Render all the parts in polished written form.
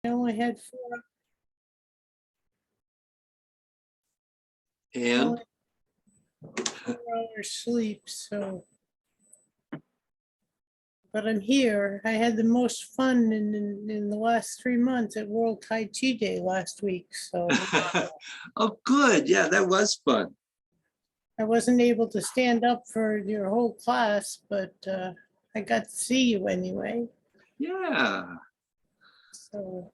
I only had 4 And hours sleep, so. But I'm here. I had the most fun in the last 3 months at World Tai Chi Day last week, so oh, good. Yeah, that was fun. I wasn't able to stand up for your whole class, but I got to see you anyway. Yeah. So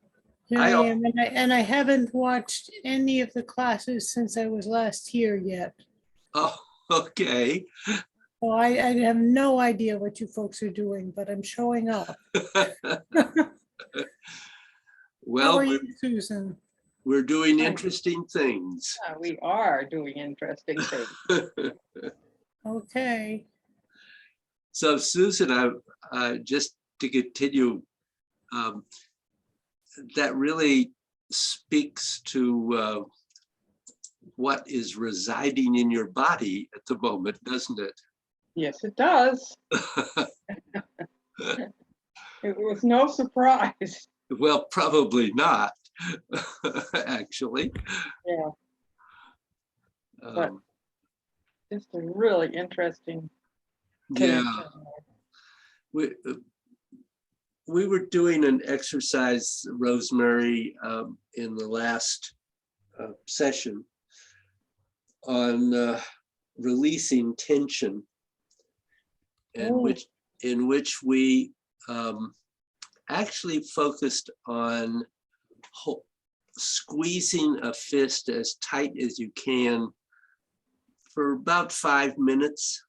here I I al- am, and I haven't watched any of the classes since I was last here yet. Oh, okay. So I have no idea what you folks are doing, but I'm showing up. How Well, are you, Susan? we're doing Hi. interesting things. Yeah, we are doing interesting things. Okay. So Susan, just to continue, that really speaks to what is residing in your body at the moment, doesn't it? Yes, it does. It was no surprise. Well, probably not, actually. Yeah, But- Um, it's a really interesting yeah, connection. we were doing an exercise, Rosemary, in the last session on releasing tension, and Oh. in which we actually focused on squeezing a fist as tight as you can for about 5 minutes,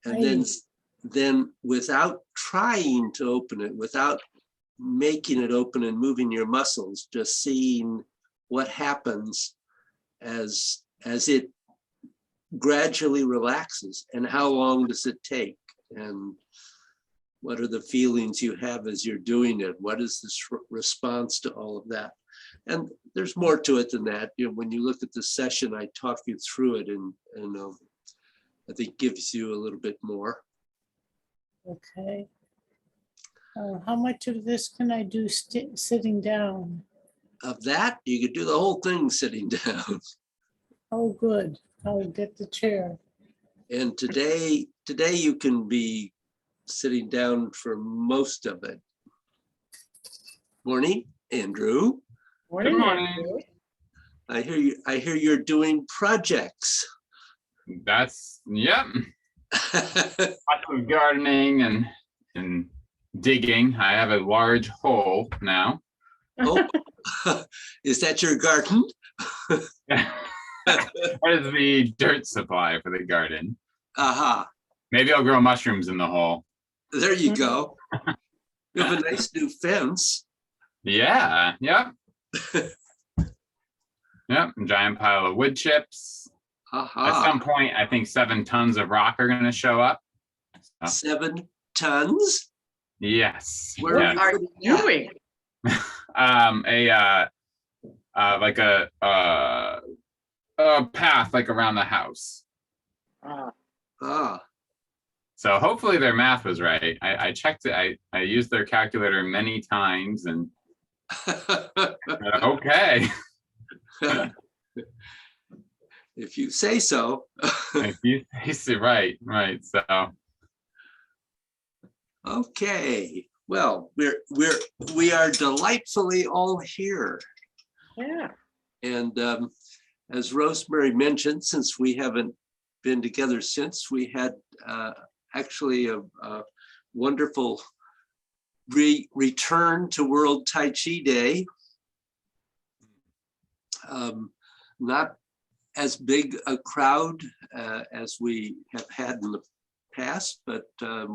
and then without trying to open it, without making it open and moving your muscles, just seeing what happens as it gradually relaxes, and how long does it take, and what are the feelings you have as you're doing it, what is this response to all of that. And there's more to it than that. You know, when you look at the session, I talk you through it, and I think gives you a little bit more. Okay. How much of this can I do sitting down? Of that, you could do the whole thing sitting down. Oh, good. I'll get the chair. And today you can be sitting down for most of it. Morning, Andrew. Morning, morning. Andrew. I hear you're doing projects. That's, yep, lots of gardening and digging. I have a large hole now. Oh, is that your garden? That is the dirt supply for the garden. Aha, Maybe I'll grow mushrooms in the hole. there you go. You have a nice new fence. Yeah, yep. Yep, a giant pile of wood chips. At some Aha, point, I think 7 tons of rock are going to show up. 7 tons? Yes. Where yes. What are you doing? Like a path like around the house. Ah, So hopefully their math was right. I checked it. I used their calculator many times, and okay. if you say so. If you say right. So Okay, well, we are delightfully all here. Yeah, And as Rosemary mentioned, since we haven't been together since, we had actually a wonderful return to World Tai Chi Day. Not as big a crowd as we have had in the past, but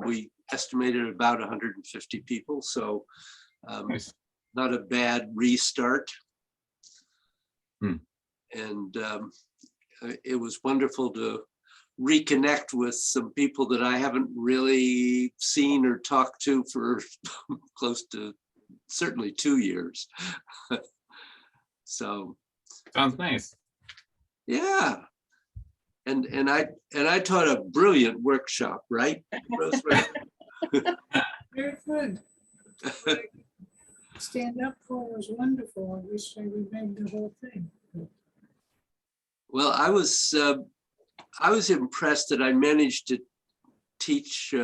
we estimated about 150 people. So nice. not a bad restart. Hmm. And it was wonderful to reconnect with some people that I haven't really seen or talked to for close to certainly 2 years. So Sounds nice. yeah. And I taught a brilliant workshop, right, Rosemary? Very good. stand up for was wonderful. I wish I remembered the whole thing. Well, I was impressed that I managed to teach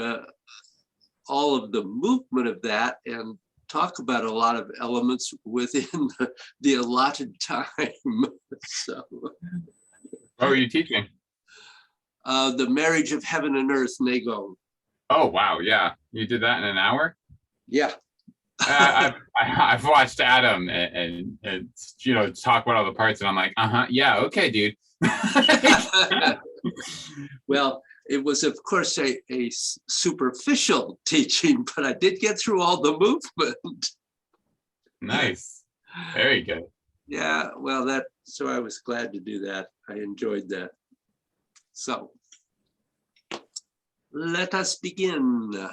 all of the movement of that and talk about a lot of elements within the allotted time. So What were you teaching? the marriage of heaven and earth, Nagong. Oh, wow. Yeah. You did that in an hour? Yeah. I've watched Adam and talk about all the parts, and I'm like, yeah, okay, dude. Well, it was, of course, a superficial teaching, but I did get through all the movement. Nice. Very good. Yeah, well, so I was glad to do that. I enjoyed that. So let us begin.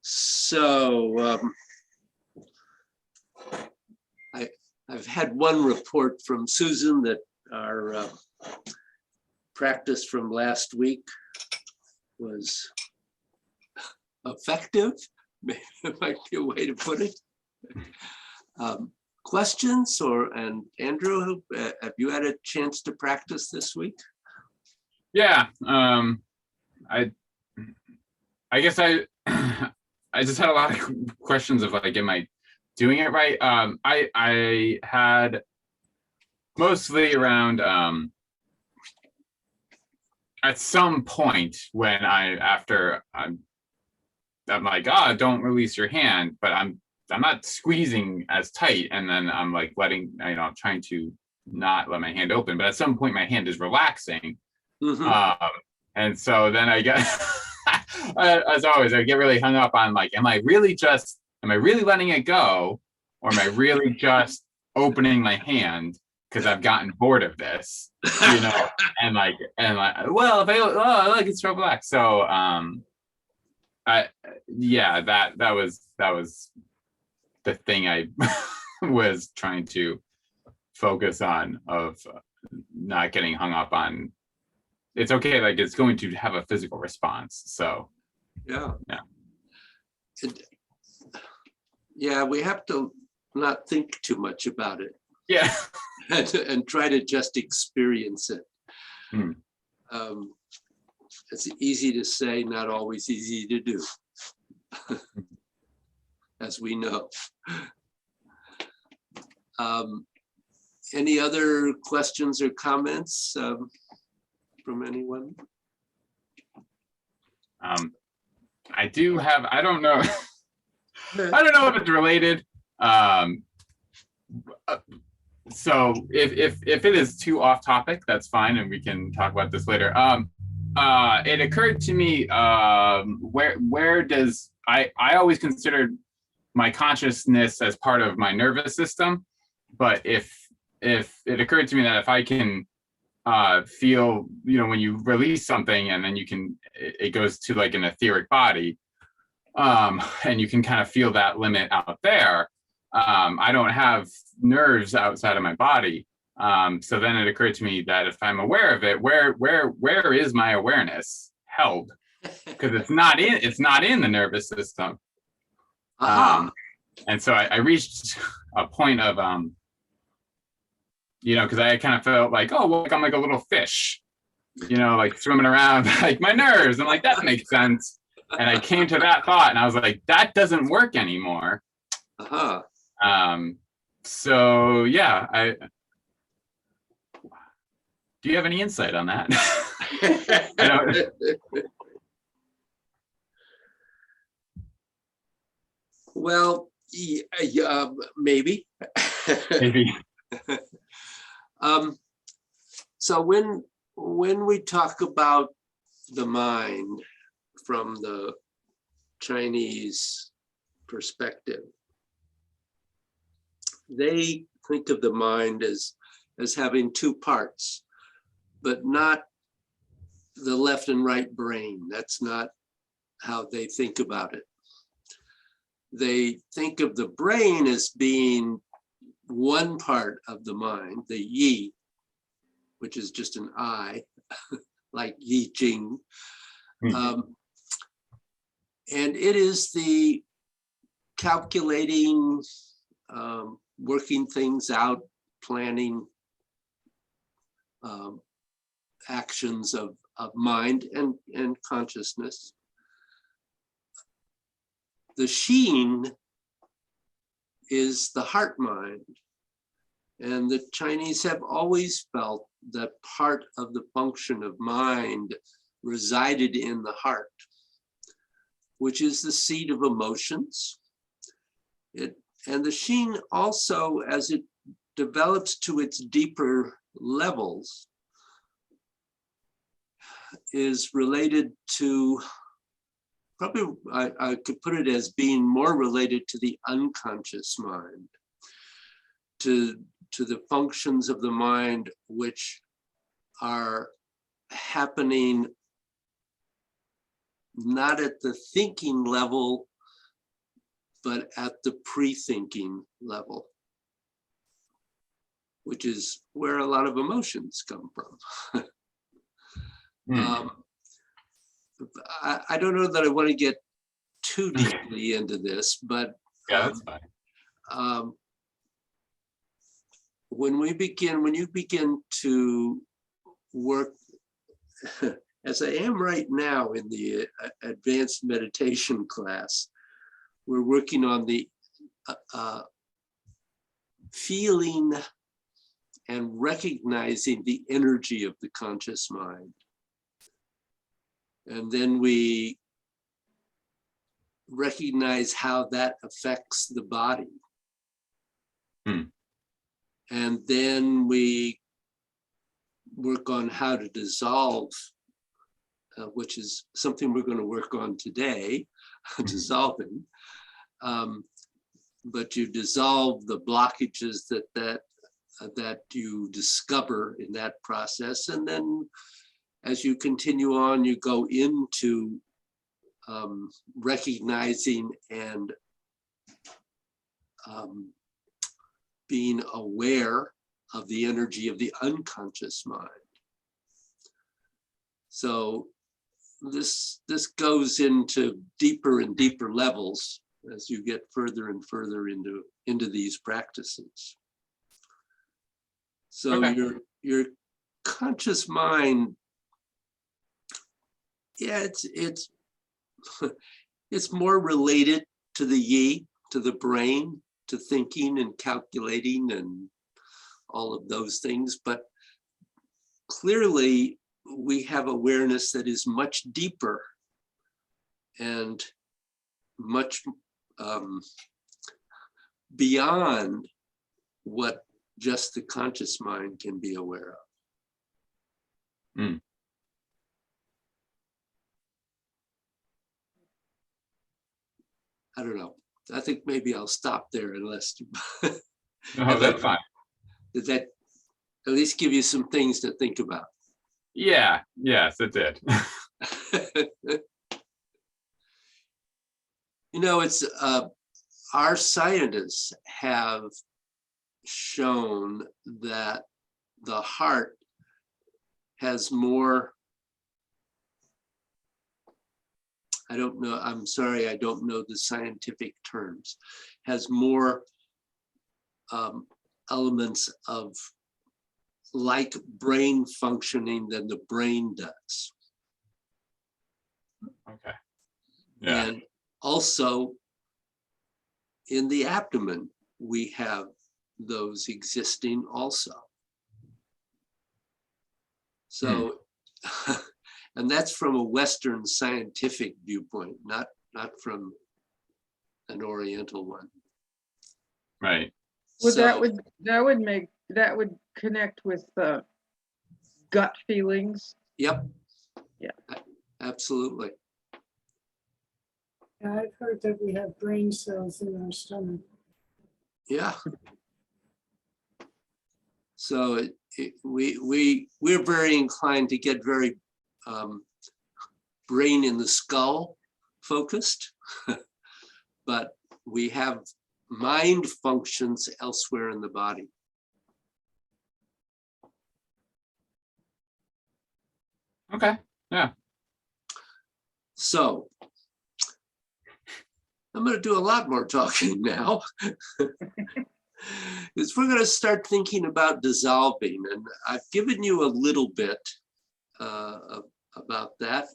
So I've had one report from Susan that our practice from last week was effective. Maybe it might be a way to put it. Questions and Andrew, have you had a chance to practice this week? Yeah. I guess I just had a lot of questions of like, am I doing it right? I had mostly around at some point when I'm like, don't release your hand, but I'm not squeezing as tight, and then I'm like I'm trying to not let my hand open, but at some point my hand is relaxing. Mm-hmm. And so then I get as always, I get really hung up on like, am I really letting it go, or am I really just opening my hand because I've gotten bored of this, and well, if I like it's so relaxed. So that was the thing I was trying to focus on, of not getting hung up on. It's okay, like it's going to have a physical response. So yeah. Yeah, we have to not think too much about it. Yeah. and try to just experience it. It's easy to say, not always easy to do, as we know. Any other questions or comments from anyone? I do have, I don't know if it's related. So if it is too off topic, that's fine, and we can talk about this later. It occurred to me, where does I always considered my consciousness as part of my nervous system, but if it occurred to me that if I can feel, when you release something and then it goes to like an etheric body, and you can kind of feel that limit out there. I don't have nerves outside of my body. So then it occurred to me that if I'm aware of it, where is my awareness held? Because it's not in the nervous system. And so I reached a point of, because I kind of felt like, oh, well, I'm like a little fish, like swimming around, like my nerves. I'm like, that makes sense. And I came to that thought, and I was like, that doesn't work anymore. So yeah, do you have any insight on that? Well, yeah, maybe. Maybe. So when we talk about the mind from the Chinese perspective, they think of the mind as having two parts, but not the left and right brain. That's not how they think about it. They think of the brain as being one part of the mind, the yi, which is just an I, like Yi Jing. And it is the calculating, working things out, planning actions of mind and consciousness. The Sheen is the heart mind. And the Chinese have always felt that part of the function of mind resided in the heart, which is the seat of emotions. And the Sheen also, as it develops to its deeper levels, is related to, probably I could put it as being more related to the unconscious mind, to the functions of the mind which are happening not at the thinking level, but at the pre-thinking level, which is where a lot of emotions come from. I don't know that I want to get too deeply into this, but Yeah, that's fine. when you begin to work, as I am right now in the advanced meditation class, we're working on the feeling and recognizing the energy of the conscious mind. And then we recognize how that affects the body. And then we work on how to dissolve, which is something we're going to work on today, dissolving. But you dissolve the blockages that you discover in that process. And then as you continue on, you go into recognizing and being aware of the energy of the unconscious mind. So this goes into deeper and deeper levels as you get further and further into these practices. So Okay. your conscious mind, yeah, it's more related to the yi, to the brain, to thinking and calculating and all of those things. But clearly we have awareness that is much deeper and much beyond what just the conscious mind can be aware of. I don't know. I think maybe I'll stop there unless No, that's fine. Did that at least give you some things to think about? Yeah, yes, it did. You know, it's our scientists have shown that the heart has more, I don't know, I'm sorry, I don't know the scientific terms, has more elements of like brain functioning than the brain does. Okay. Yeah. And also in the abdomen, we have those existing also. So, and that's from a Western scientific viewpoint, not from an Oriental one. Right. Well, So, that would connect with the gut feelings. yep. Yeah. Absolutely. Yeah, I've heard that we have brain cells in our stomach. Yeah. So we're very inclined to get very brain in the skull focused, but we have mind functions elsewhere in the body. Okay. Yeah. So I'm going to do a lot more talking now. Is we're going to start thinking about dissolving, and I've given you a little bit about that,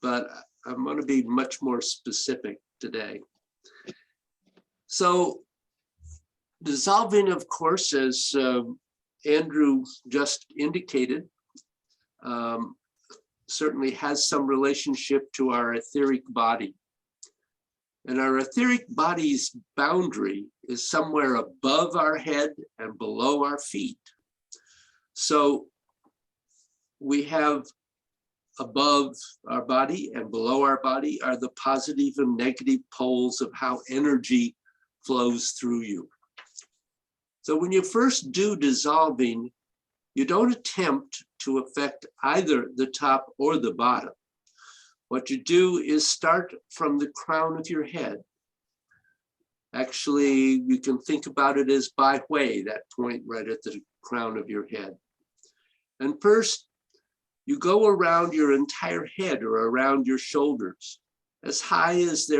but I'm going to be much more specific today. So dissolving, of course, as Andrew just indicated, certainly has some relationship to our etheric body. And our etheric body's boundary is somewhere above our head and below our feet. So we have above our body and below our body are the positive and negative poles of how energy flows through you. So when you first do dissolving, you don't attempt to affect either the top or the bottom. What you do is start from the crown of your head. Actually, you can think about it as Bai Hui, that point right at the crown of your head. And first, you go around your entire head or around your shoulders, as high as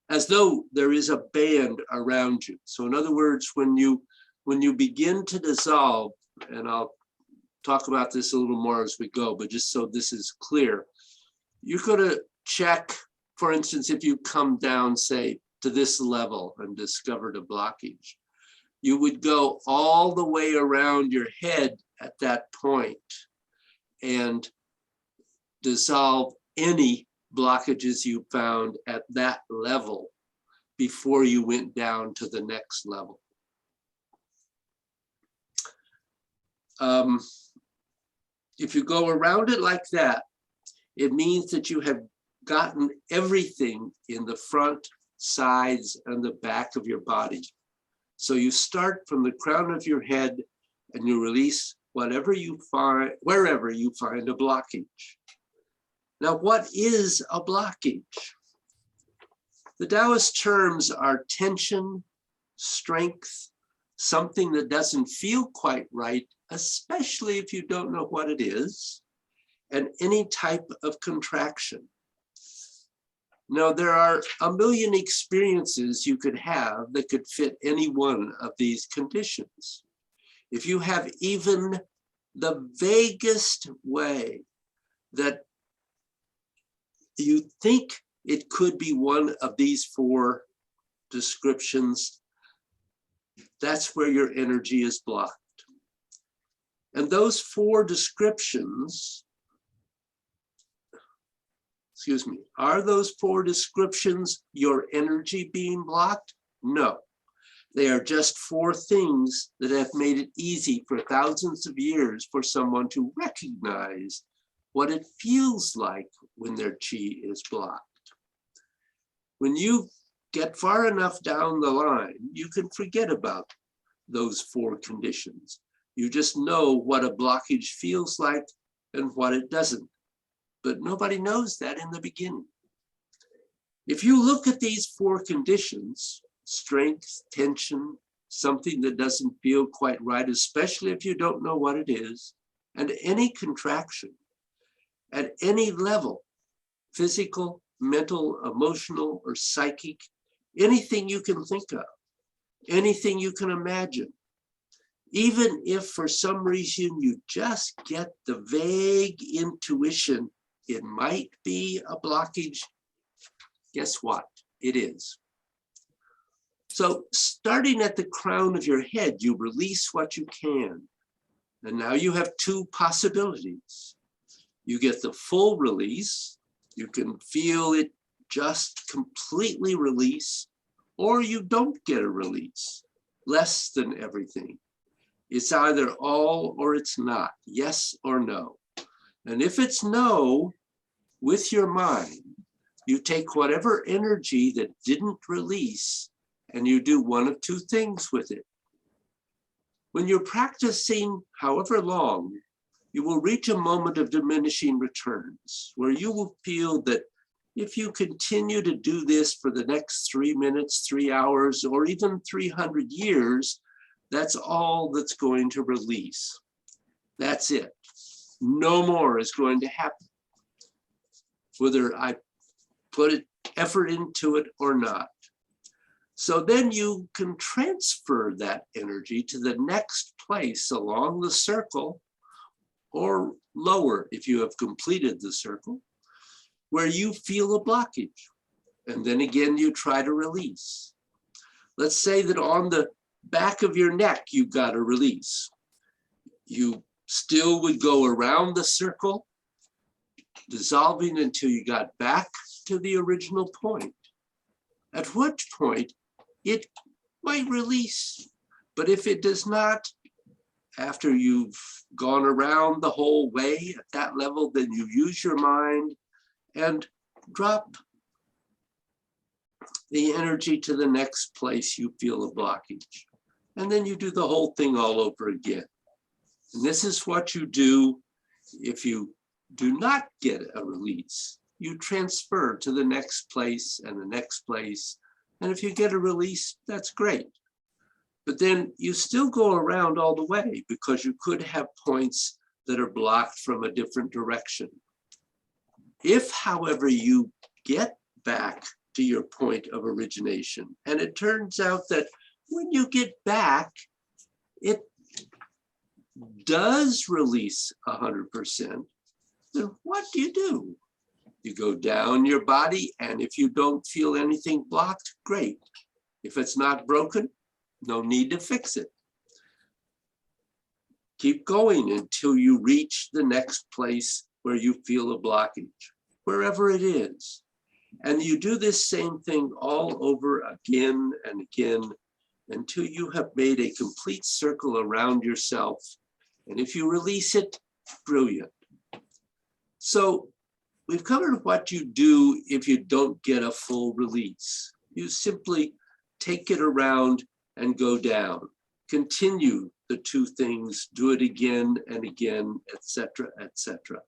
as though there is a band around you. So in other words, when you begin to dissolve, and I'll talk about this a little more as we go, but just so this is clear, you're going to check, for instance, if you come down, say, to this level and discovered a blockage, you would go all the way around your head at that point and dissolve any blockages you found at that level before you went down to the next level. If you go around it like that, it means that you have gotten everything in the front, sides, and the back of your body. So you start from the crown of your head and you release whatever you find, wherever you find a blockage. Now, what is a blockage? The Taoist terms are tension, strength, something that doesn't feel quite right, especially if you don't know what it is, and any type of contraction. Now, there are a million experiences you could have that could fit any one of these conditions. If you have even the vaguest way that you think it could be one of these four descriptions, that's where your energy is blocked. And those four descriptions, are those four descriptions your energy being blocked? No. They are just four things that have made it easy for thousands of years for someone to recognize what it feels like when their chi is blocked. When you get far enough down the line, you can forget about those four conditions. You just know what a blockage feels like and what it doesn't. But nobody knows that in the beginning. If you look at these four conditions, strength, tension, something that doesn't feel quite right, especially if you don't know what it is, and any contraction at any level, physical, mental, emotional, or psychic, anything you can think of, anything you can imagine, even if for some reason you just get the vague intuition it might be a blockage, guess what? It is. So starting at the crown of your head, you release what you can. And now you have two possibilities. You get the full release, you can feel it just completely release, or you don't get a release, less than everything. It's either all or it's not, yes or no. And if it's no, with your mind, you take whatever energy that didn't release and you do one of two things with it. When you're practicing however long, you will reach a moment of diminishing returns where you will feel that if you continue to do this for the next 3 minutes, 3 hours, or even 300 years, that's all that's going to release. That's it. No more is going to happen, whether I put effort into it or not. So then you can transfer that energy to the next place along the circle, or lower if you have completed the circle, where you feel a blockage. And then again, you try to release. Let's say that on the back of your neck, you got a release. You still would go around the circle, dissolving until you got back to the original point, at which point it might release. But if it does not, after you've gone around the whole way at that level, then you use your mind and drop the energy to the next place you feel a blockage. And then you do the whole thing all over again. And this is what you do if you do not get a release. You transfer to the next place and the next place. And if you get a release, that's great. But then you still go around all the way because you could have points that are blocked from a different direction. If, however, you get back to your point of origination, and it turns out that when you get back, it does release 100%, then what do? You go down your body, and if you don't feel anything blocked, great. If it's not broken, no need to fix it. Keep going until you reach the next place where you feel a blockage, wherever it is. And you do this same thing all over again and again until you have made a complete circle around yourself. And if you release it, brilliant. So we've covered what you do if you don't get a full release. You simply take it around and go down. Continue the two things, do it again and again, etc., etc.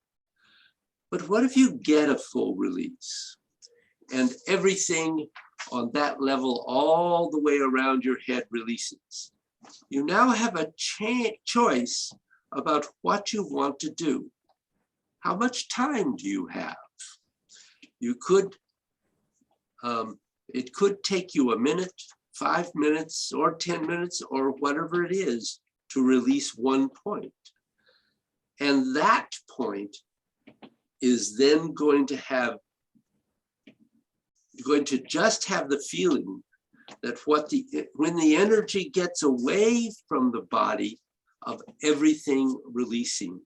But what if you get a full release and everything on that level all the way around your head releases? You now have a choice about what you want to do. How much time do you have? You could, it could take you a minute, 5 minutes, or 10 minutes, or whatever it is to release one point. And that point is then going to have, you're going to just have the feeling that when the energy gets away from the body, of everything releasing.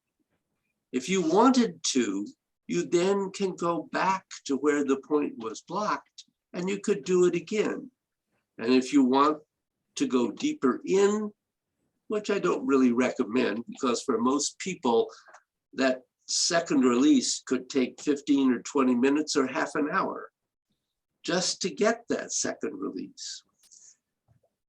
If you wanted to, you then can go back to where the point was blocked and you could do it again. And if you want to go deeper in, which I don't really recommend, because for most people, that second release could take 15 or 20 minutes or half an hour just to get that second release.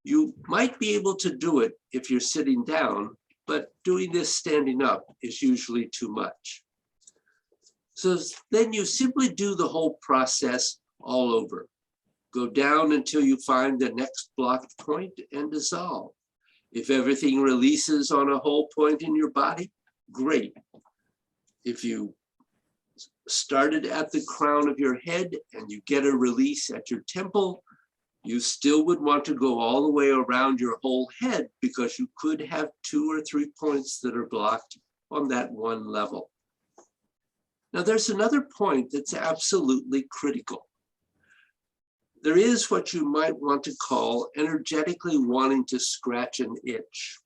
You might be able to do it if you're sitting down, but doing this standing up is usually too much. So then you simply do the whole process all over. Go down until you find the next blocked point and dissolve. If everything releases on a whole point in your body, great. If you started at the crown of your head and you get a release at your temple, you still would want to go all the way around your whole head because you could have 2 or 3 points that are blocked on that one level. Now there's another point that's absolutely critical. There is what you might want to call energetically wanting to scratch an itch.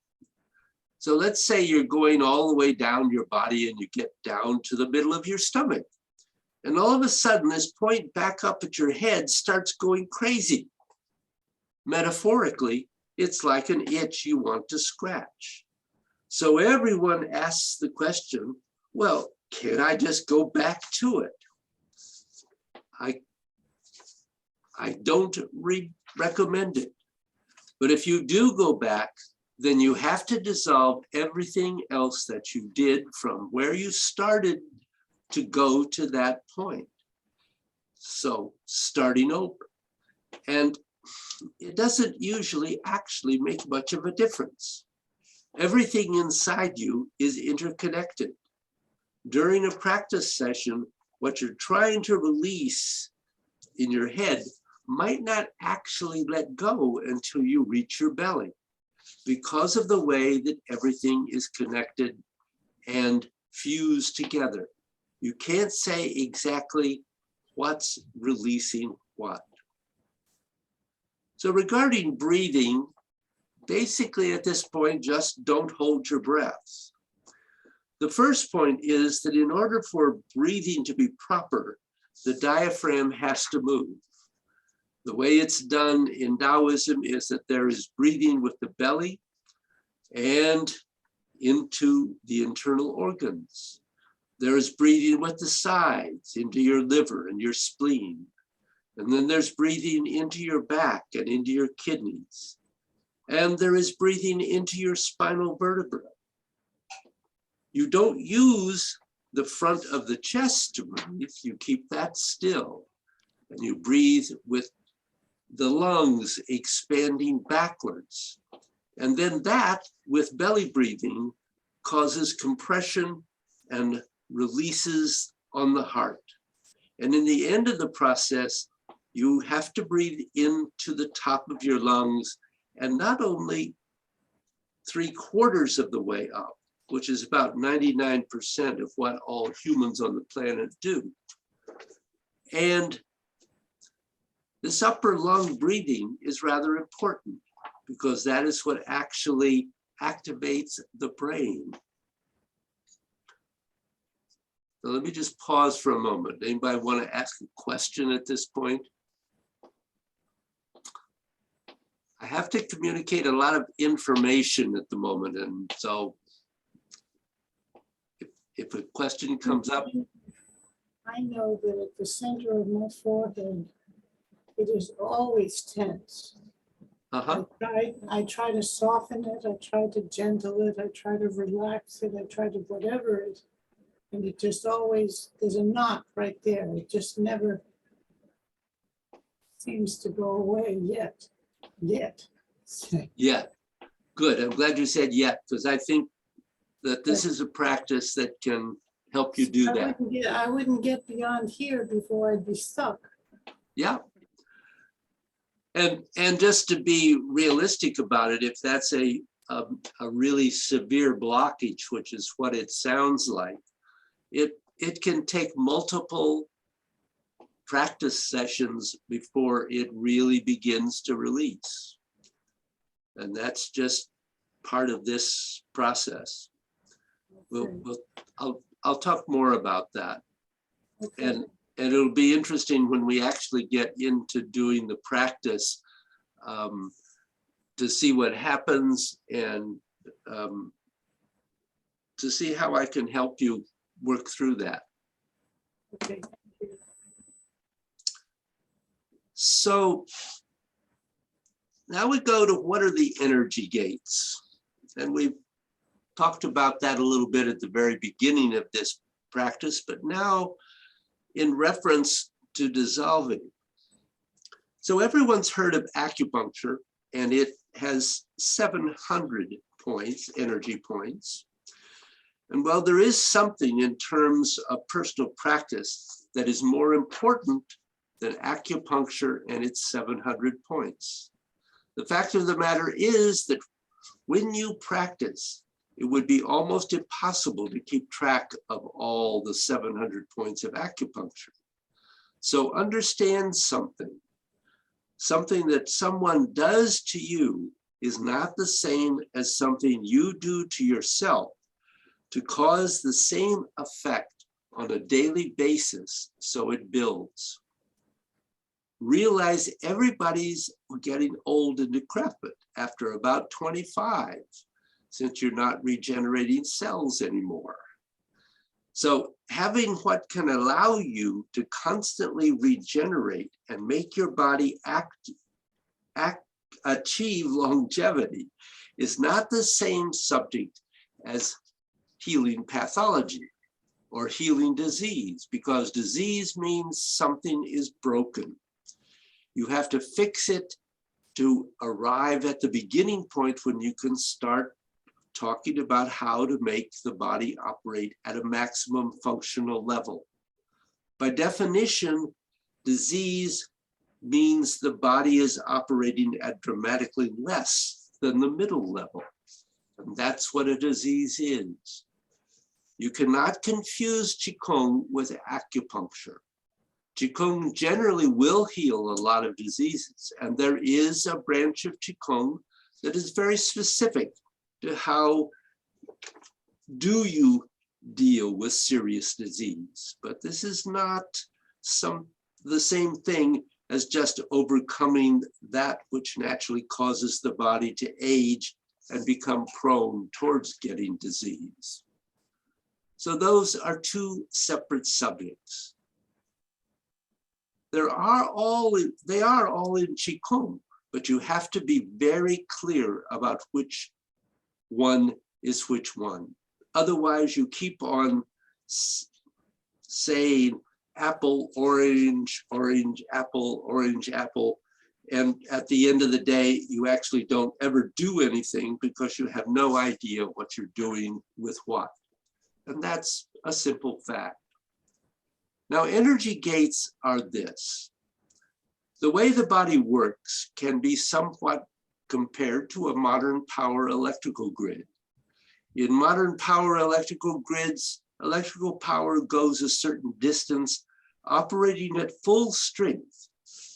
So let's say you're going all the way down your body and you get down to the middle of your stomach. And all of a sudden, this point back up at your head starts going crazy. Metaphorically, it's like an itch you want to scratch. So everyone asks the question, well, can I just go back to it? I don't recommend it. But if you do go back, then you have to dissolve everything else that you did from where you started to go to that point. So starting over. And it doesn't usually actually make much of a difference. Everything inside you is interconnected. During a practice session, what you're trying to release in your head might not actually let go until you reach your belly, because of the way that everything is connected and fused together. You can't say exactly what's releasing what. So regarding breathing, basically at this point, just don't hold your breath. The first point is that in order for breathing to be proper, the diaphragm has to move. The way it's done in Taoism is that there is breathing with the belly and into the internal organs. There is breathing with the sides into your liver and your spleen. And then there's breathing into your back and into your kidneys. And there is breathing into your spinal vertebra. You don't use the front of the chest to breathe, you keep that still. And you breathe with the lungs expanding backwards. And then that, with belly breathing, causes compression and releases on the heart. And in the end of the process, you have to breathe into the top of your lungs, and not only 3/4 of the way up, which is about 99% of what all humans on the planet do. And this upper lung breathing is rather important because that is what actually activates the brain. So let me just pause for a moment. Anybody want to ask a question at this point? I have to communicate a lot of information at the moment, and so if a question comes up. I know that at the center of my forehead, it is always tense. Uh-huh. I try to soften it, I try to gentle it, I try to relax it, I try to whatever it, and it just always, there's a knot right there. It just never seems to go away yet. Yeah, good. I'm glad you said yet, because I think that this is a practice that can help you do that. I wouldn't get beyond here before I'd be stuck. Yeah. And just to be realistic about it, if that's a really severe blockage, which is what it sounds like, it can take multiple practice sessions before it really begins to release. And that's just part of this process. I'll talk more about that. Okay. And it'll be interesting when we actually get into doing the practice to see what happens and to see how I can help you work through that. Okay. So now we go to what are the energy gates? And we've talked about that a little bit at the very beginning of this practice, but now in reference to dissolving. So everyone's heard of acupuncture, and it has 700 points, energy points. And while there is something in terms of personal practice that is more important than acupuncture and its 700 points, the fact of the matter is that when you practice, it would be almost impossible to keep track of all the 700 points of acupuncture. So understand something. Something that someone does to you is not the same as something you do to yourself to cause the same effect on a daily basis, so it builds. Realize everybody's getting old and decrepit after about 25, since you're not regenerating cells anymore. So having what can allow you to constantly regenerate and make your body achieve longevity is not the same subject as healing pathology or healing disease, because disease means something is broken. You have to fix it to arrive at the beginning point when you can start talking about how to make the body operate at a maximum functional level. By definition, disease means the body is operating at dramatically less than the middle level. And that's what a disease is. You cannot confuse Qigong with acupuncture. Qigong generally will heal a lot of diseases, and there is a branch of Qigong that is very specific to how do you deal with serious disease. But this is not the same thing as just overcoming that which naturally causes the body to age and become prone towards getting disease. So those are two separate subjects. They are all in Qigong, but you have to be very clear about which one is which one. Otherwise, you keep on saying apple, orange, orange, apple, orange, apple. And at the end of the day, you actually don't ever do anything because you have no idea what you're doing with what. And that's a simple fact. Now, energy gates are this. The way the body works can be somewhat compared to a modern power electrical grid. In modern power electrical grids, electrical power goes a certain distance, operating at full strength,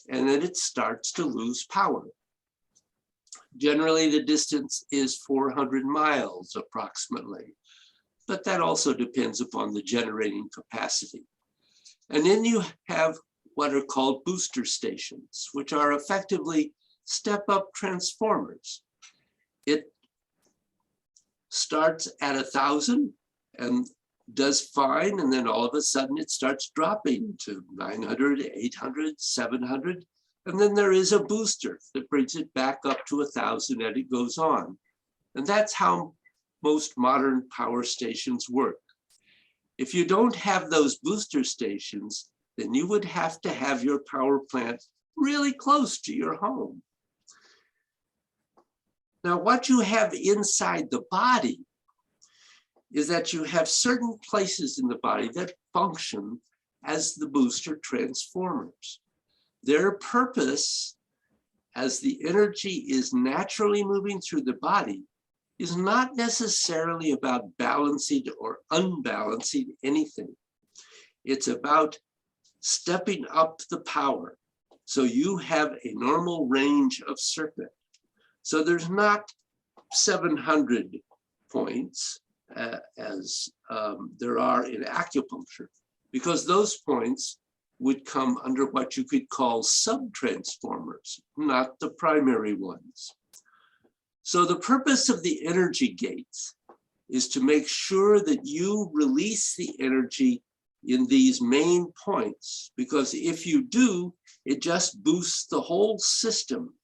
and then it starts to lose power. Generally, the distance is 400 miles approximately, but that also depends upon the generating capacity. And then you have what are called booster stations, which are effectively step-up transformers. It starts at 1,000 and does fine, and then all of a sudden it starts dropping to 900, 800, 700, and then there is a booster that brings it back up to 1,000 and it goes on. And that's how most modern power stations work. If you don't have those booster stations, then you would have to have your power plant really close to your home. Now, what you have inside the body is that you have certain places in the body that function as the booster transformers. Their purpose, as the energy is naturally moving through the body, is not necessarily about balancing or unbalancing anything. It's about stepping up the power so you have a normal range of circuit. So there's not 700 points as there are in acupuncture, because those points would come under what you could call sub-transformers, not the primary ones. So the purpose of the energy gates is to make sure that you release the energy in these main points, because if you do, it just boosts the whole system.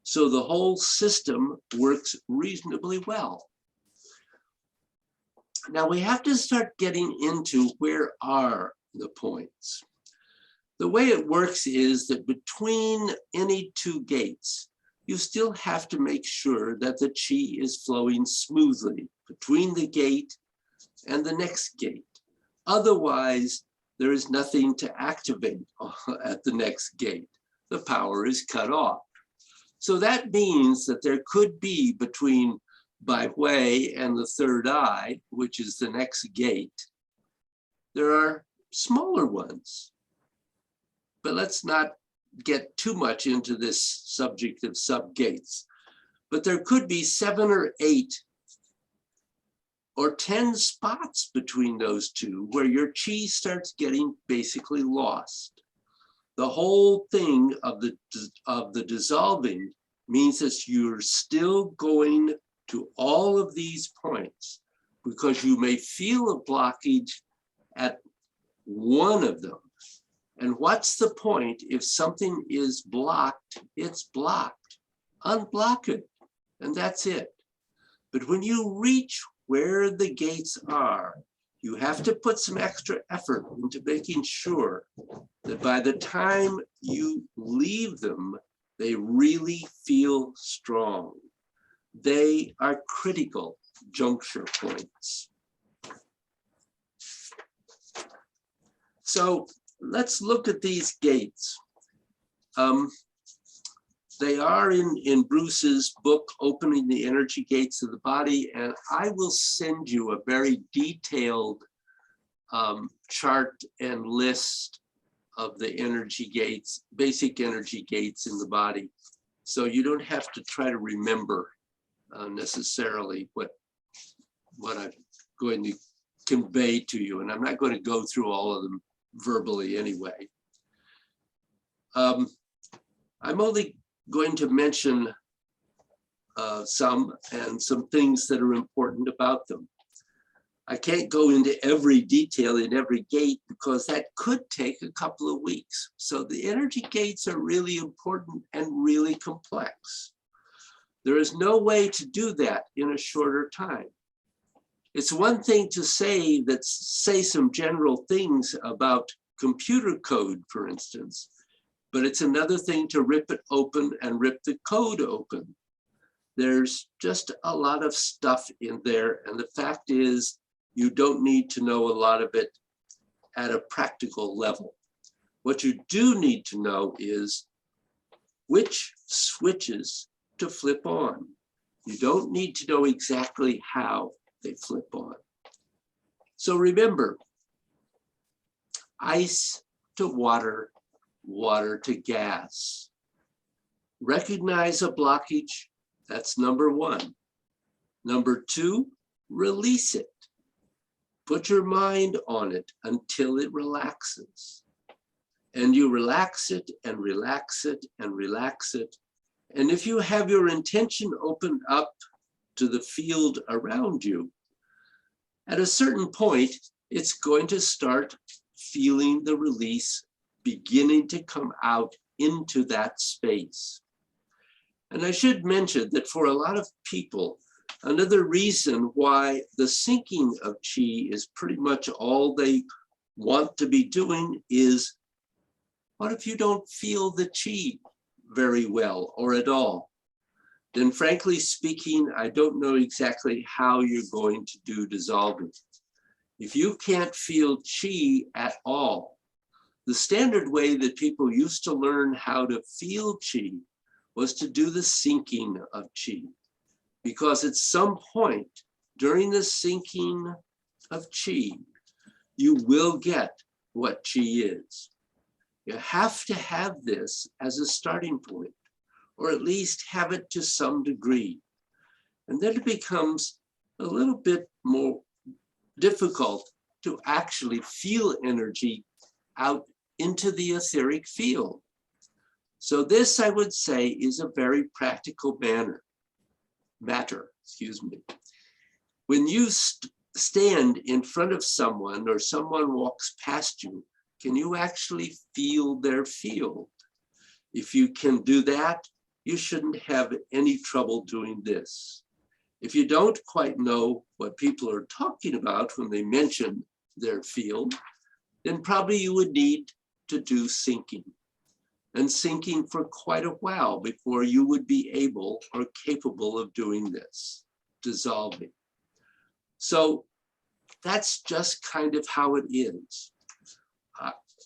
So the whole system works reasonably well. Now we have to start getting into where are the points. The way it works is that between any two gates, you still have to make sure that the qi is flowing smoothly between the gate and the next gate. Otherwise, there is nothing to activate at the next gate. The power is cut off. So that means that there could be between Bai Hui and the third eye, which is the next gate, there are smaller ones. But let's not get too much into this subject of sub-gates. But there could be 7 or 8 or 10 spots between those two where your qi starts getting basically lost. The whole thing of the dissolving means that you're still going to all of these points, because you may feel a blockage at one of them. And what's the point? If something is blocked, it's blocked. Unblock it, and that's it. But when you reach where the gates are, you have to put some extra effort into making sure that by the time you leave them, they really feel strong. They are critical juncture points. So let's look at these gates. They are in Bruce's book, Opening the Energy Gates of the Body, and I will send you a very detailed chart and list of the energy gates, basic energy gates in the body. So you don't have to try to remember necessarily what I'm going to convey to you, and I'm not going to go through all of them verbally anyway. I'm only going to mention some things that are important about them. I can't go into every detail in every gate because that could take a couple of weeks. So the energy gates are really important and really complex. There is no way to do that in a shorter time. It's one thing to say some general things about computer code, for instance, but it's another thing to rip it open and rip the code open. There's just a lot of stuff in there, and the fact is you don't need to know a lot of it at a practical level. What you do need to know is which switches to flip on. You don't need to know exactly how they flip on. So remember, ice to water, water to gas. Recognize a blockage, that's number one. Number two, release it. Put your mind on it until it relaxes. And you relax it and relax it and relax it. And if you have your intention opened up to the field around you, at a certain point, it's going to start feeling the release beginning to come out into that space. And I should mention that for a lot of people, another reason why the sinking of chi is pretty much all they want to be doing is, what if you don't feel the chi very well or at all? Then frankly speaking, I don't know exactly how you're going to do dissolving. If you can't feel chi at all, the standard way that people used to learn how to feel chi was to do the sinking of chi. Because at some point during the sinking of chi, you will get what chi is. You have to have this as a starting point, or at least have it to some degree. And then it becomes a little bit more difficult to actually feel energy out into the etheric field. So this, I would say, is a very practical matter. When you stand in front of someone or someone walks past you, can you actually feel their field? If you can do that, you shouldn't have any trouble doing this. If you don't quite know what people are talking about when they mention their field, then probably you would need to do sinking, and sinking for quite a while before you would be able or capable of doing this, dissolving. So that's just kind of how it is.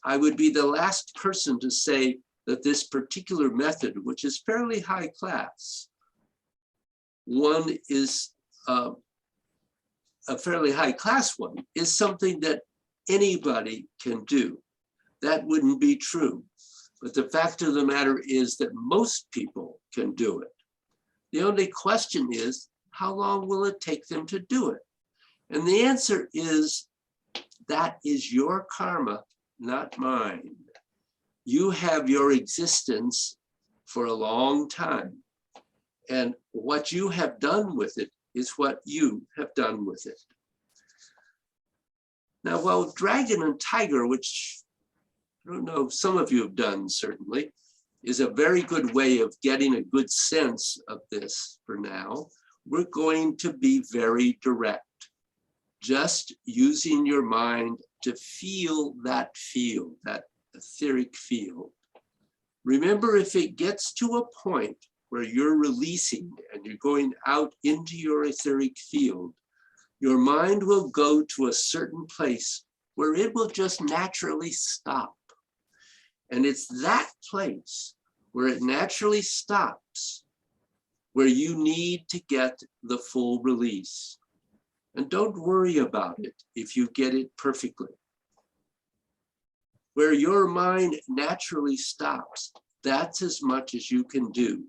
I would be the last person to say that this particular method, which is fairly high class, one is a fairly high class one, is something that anybody can do. That wouldn't be true. But the fact of the matter is that most people can do it. The only question is, how long will it take them to do it? And the answer is, that is your karma, not mine. You have your existence for a long time. And what you have done with it is what you have done with it. Now, while Dragon and Tiger, which I don't know, some of you have done certainly, is a very good way of getting a good sense of this for now. we're going to be very direct, just using your mind to feel that etheric field. Remember, if it gets to a point where you're releasing and you're going out into your etheric field, your mind will go to a certain place where it will just naturally stop. And it's that place where it naturally stops where you need to get the full release. And don't worry about it if you get it perfectly. Where your mind naturally stops, that's as much as you can do.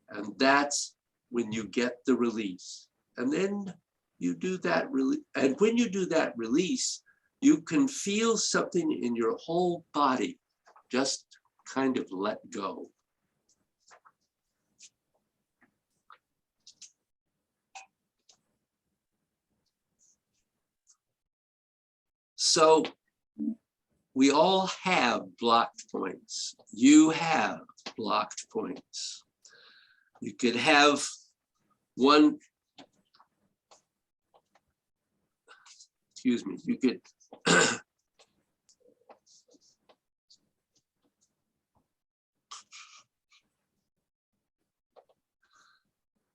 And that's when you get the release. And then you do that and when you do that release, you can feel something in your whole body just kind of let go. So we all have blocked points. You have blocked points. You could have one, excuse me, you could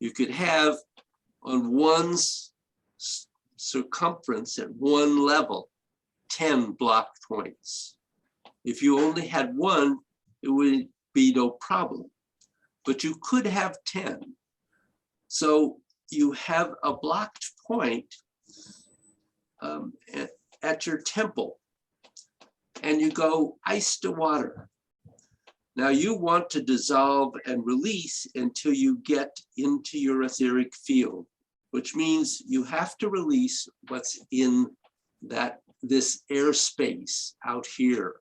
you could have on one's circumference at one level 10 blocked points. If you only had one, it would be no problem, but you could have 10. So you have a blocked point at your temple, and you go ice to water. Now you want to dissolve and release until you get into your etheric field, which means you have to release what's in this airspace out here.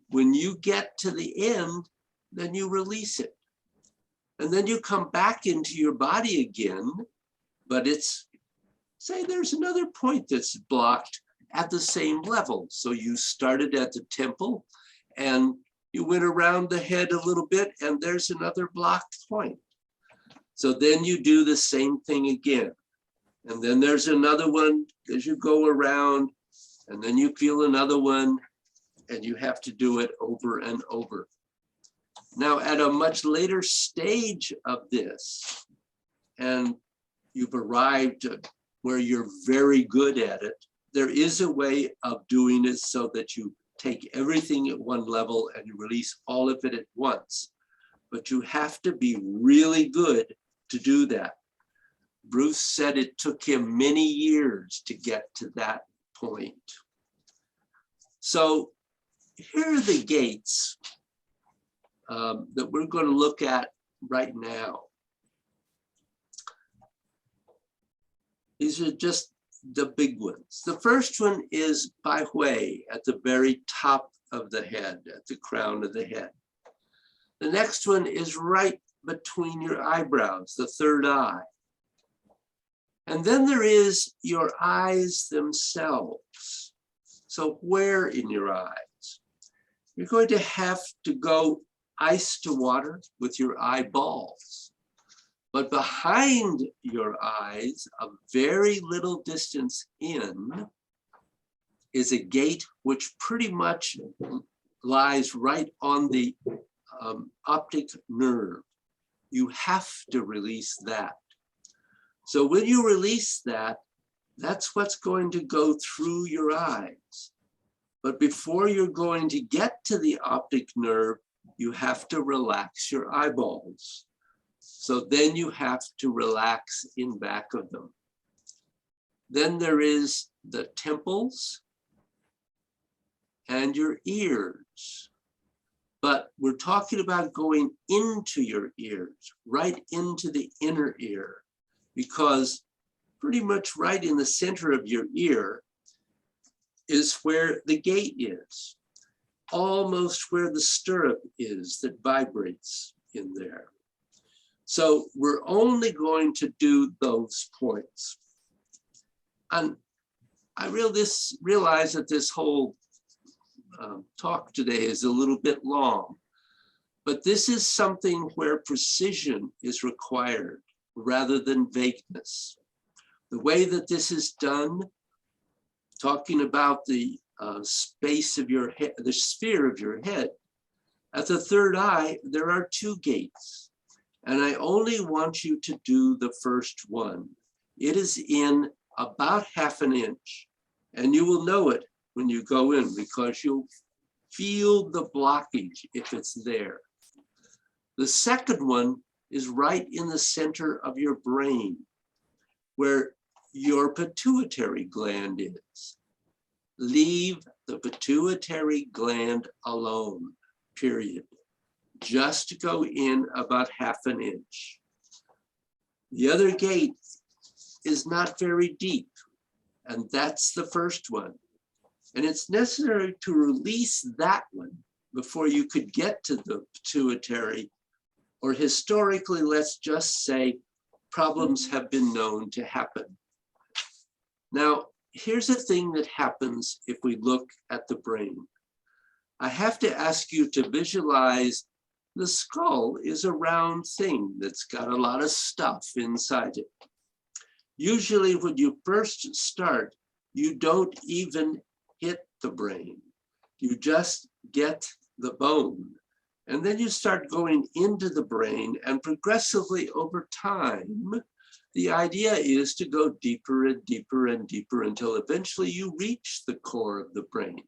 When you get to the end, then you release it. And then you come back into your body again, but it's, say there's another point that's blocked at the same level. So you started at the temple and you went around the head a little bit and there's another blocked point. So then you do the same thing again. And then there's another one as you go around, and then you feel another one, and you have to do it over and over. Now, at a much later stage of this, and you've arrived at where you're very good at it, there is a way of doing it so that you take everything at one level and you release all of it at once. But you have to be really good to do that. Bruce said it took him many years to get to that point. So here are the gates that we're going to look at right now. These are just the big ones. The first one is Bai Hui at the very top of the head, at the crown of the head. The next one is right between your eyebrows, the third eye. And then there is your eyes themselves. So where in your eyes? You're going to have to go ice to water with your eyeballs. But behind your eyes, a very little distance in, is a gate which pretty much lies right on the optic nerve. You have to release that. So when you release that, that's what's going to go through your eyes. But before you're going to get to the optic nerve, you have to relax your eyeballs. So then you have to relax in back of them. Then there is the temples and your ears. But we're talking about going into your ears, right into the inner ear, because pretty much right in the center of your ear is where the gate is, almost where the stirrup is that vibrates in there. So we're only going to do those points. And I realize that this whole talk today is a little bit long, but this is something where precision is required. rather than vagueness. The way that this is done, talking about the space of your head, the sphere of your head, at the third eye, there are 2 gates. And I only want you to do the first one. It is in about 1/2 inch. And you will know it when you go in because you'll feel the blockage if it's there. The second one is right in the center of your brain, where your pituitary gland is. Leave the pituitary gland alone, period. Just go in about 1/2 inch. The other gate is not very deep, and that's the first one. And it's necessary to release that one before you could get to the pituitary, or historically, let's just say, problems have been known to happen. Now, here's a thing that happens if we look at the brain. I have to ask you to visualize the skull is a round thing that's got a lot of stuff inside it. Usually when you first start, you don't even hit the brain. You just get the bone. And then you start going into the brain, and progressively over time, the idea is to go deeper and deeper and deeper until eventually you reach the core of the brain.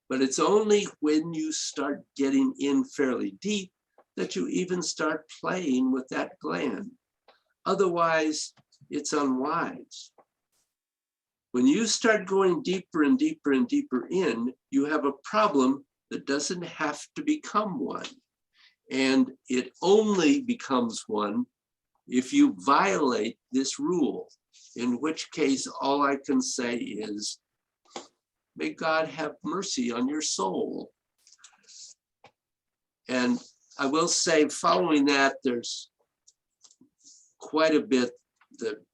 But it's only when you start getting in fairly deep that you even start playing with that gland. Otherwise, it's unwise. When you start going deeper and deeper and deeper in, you have a problem that doesn't have to become one. And it only becomes one if you violate this rule, in which case all I can say is, may God have mercy on your soul. And I will say, following that, there's quite a bit that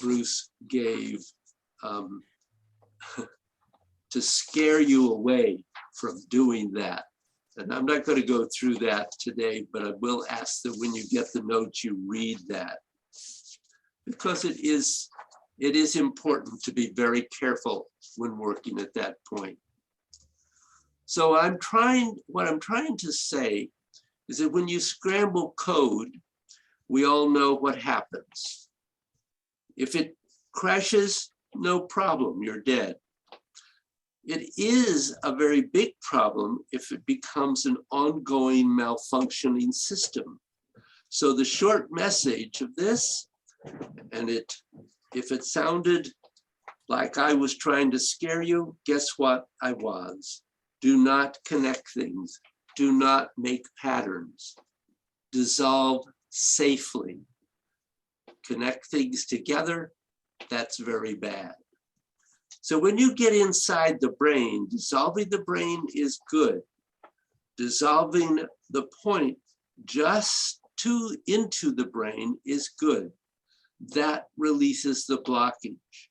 Bruce gave to scare you away from doing that. And I'm not going to go through that today, but I will ask that when you get the notes, you read that, because it is important to be very careful when working at that point. So what I'm trying to say is that when you scramble code, we all know what happens. If it crashes, no problem, you're dead. It is a very big problem if it becomes an ongoing malfunctioning system. So the short message of this, and if it sounded like I was trying to scare you, guess what? I was. Do not connect things. Do not make patterns. Dissolve safely. Connect things together, that's very bad. So when you get inside the brain, dissolving the brain is good. Dissolving the point just into the brain is good. That releases the blockage.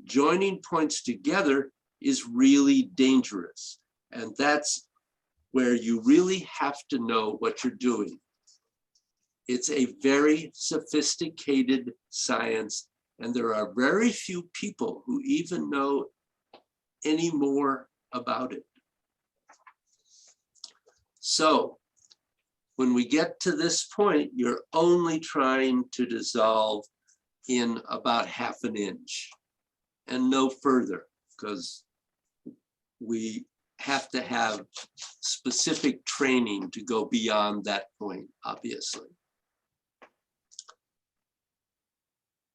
Joining points together is really dangerous. And that's where you really have to know what you're doing. It's a very sophisticated science, and there are very few people who even know any more about it. So when we get to this point, you're only trying to dissolve in about 1/2 inch and no further, because we have to have specific training to go beyond that point, obviously.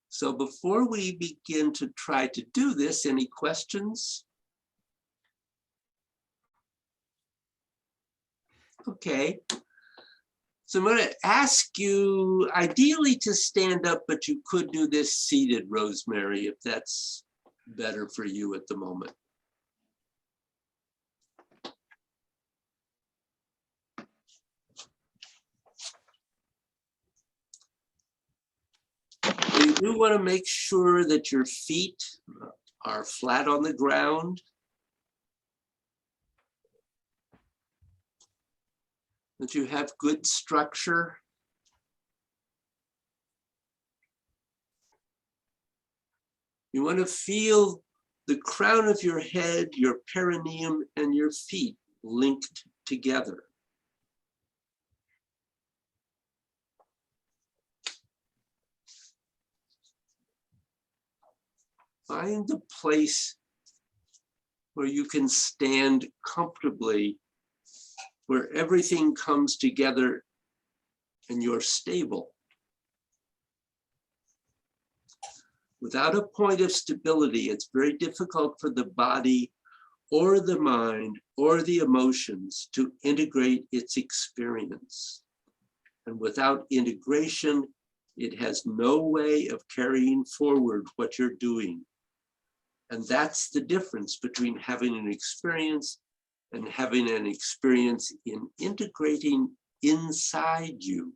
So before we begin to try to do this, any questions? Okay. So I'm going to ask you ideally to stand up, but you could do this seated, Rosemary, if that's better for you at the moment. You do want to make sure that your feet are flat on the ground. That you have good structure. You want to feel the crown of your head, your perineum, and your feet linked together. Find the place where you can stand comfortably, where everything comes together and you're stable. Without a point of stability, it's very difficult for the body or the mind or the emotions to integrate its experience. And without integration, it has no way of carrying forward what you're doing. And that's the difference between having an experience and having an experience in integrating inside you.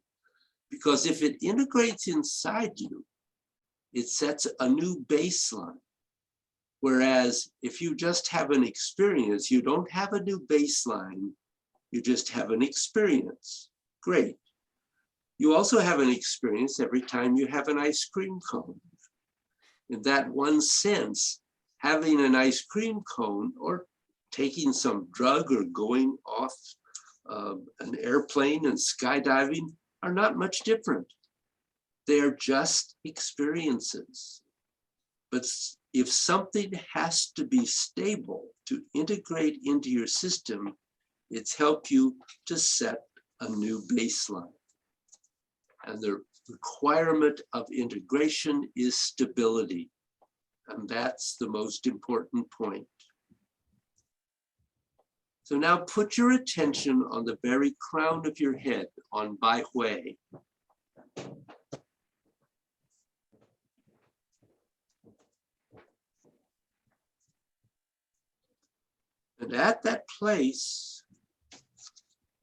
Because if it integrates inside you, it sets a new baseline. Whereas if you just have an experience, you don't have a new baseline, you just have an experience. Great. You also have an experience every time you have an ice cream cone. In that one sense, having an ice cream cone or taking some drug or going off an airplane and skydiving are not much different. They're just experiences. But if something has to be stable to integrate into your system, it's helped you to set a new baseline. And the requirement of integration is stability. And that's the most important point. So now put your attention on the very crown of your head, on Bai Hui. And at that place,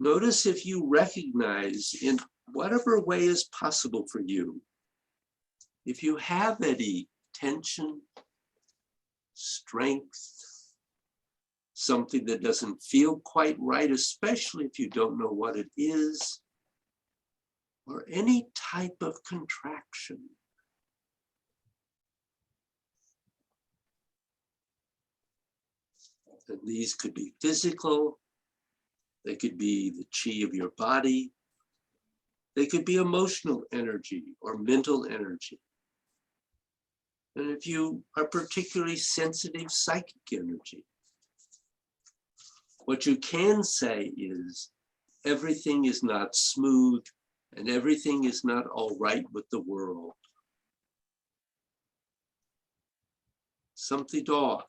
notice if you recognize in whatever way is possible for you, if you have any tension, strength, something that doesn't feel quite right, especially if you don't know what it is, or any type of contraction. And these could be physical, they could be the chi of your body, they could be emotional energy or mental energy. And if you are particularly sensitive, psychic energy. What you can say is everything is not smooth and everything is not all right with the world. Something's off.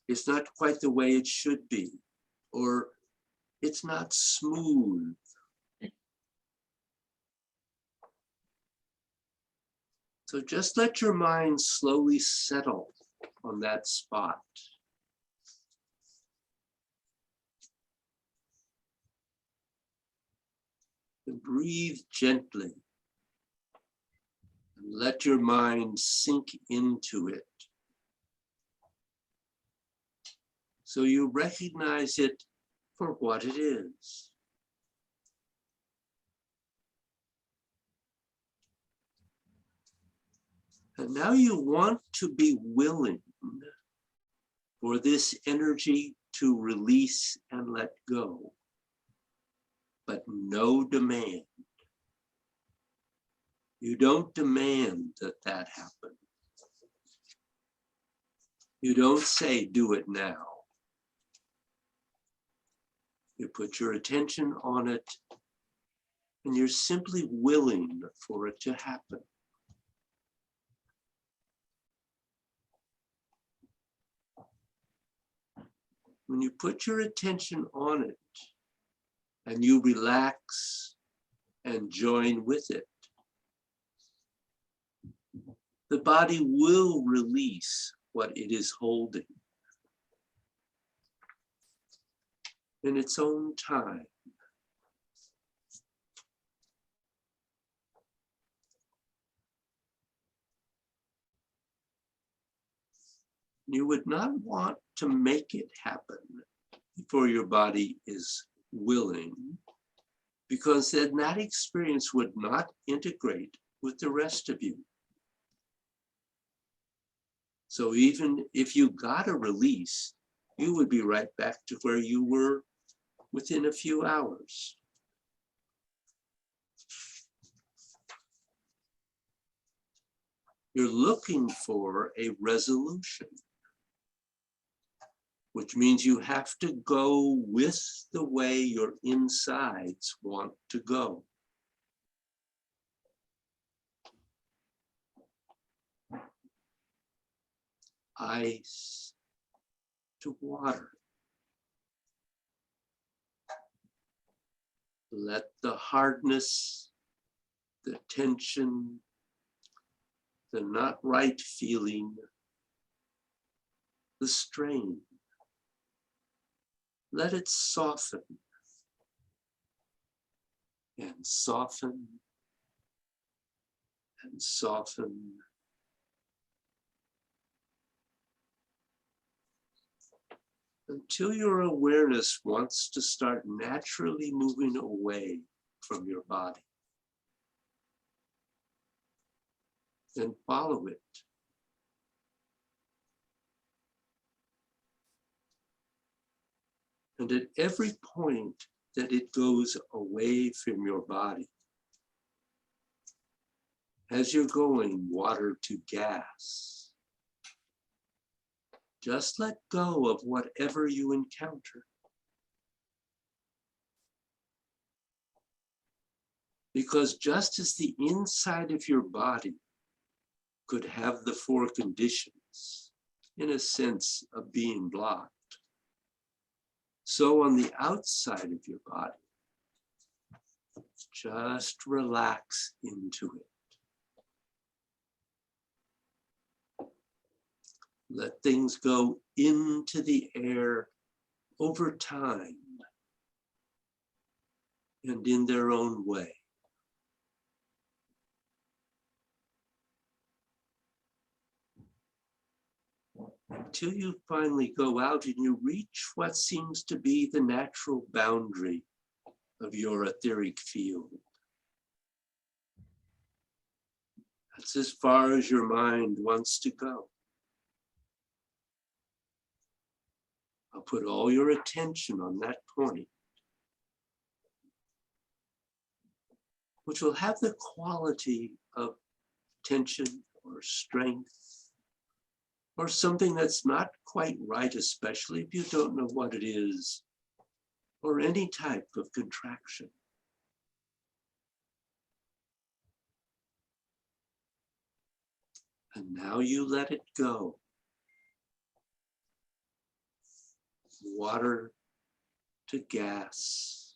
It's not quite the way it should be, or it's not smooth. So just let your mind slowly settle on that spot. And breathe gently. And let your mind sink into it. So you recognize it for what it is. And now you want to be willing for this energy to release and let go, but no demand. You don't demand that that happen. You don't say, do it now. You put your attention on it, and you're simply willing for it to happen. When you put your attention on it, and you relax and join with it, the body will release what it is holding in its own time. You would not want to make it happen before your body is willing, because then that experience would not integrate with the rest of you. So even if you got a release, you would be right back to where you were within a few hours. You're looking for a resolution, which means you have to go with the way your insides want to go. Ice to water. Let the hardness, the tension, the not right feeling, the strain, let it soften and soften and soften. Until your awareness wants to start naturally moving away from your body. Then follow it. And at every point that it goes away from your body, as you're going water to gas, just let go of whatever you encounter. Because just as the inside of your body could have the four conditions, in a sense of being blocked, so on the outside of your body, just relax into it. Let things go into the air over time and in their own way. Until you finally go out and you reach what seems to be the natural boundary of your etheric field. That's as far as your mind wants to go. I'll put all your attention on that point, which will have the quality of tension or strength, or something that's not quite right, especially if you don't know what it is, or any type of contraction. And now you let it go. Water to gas,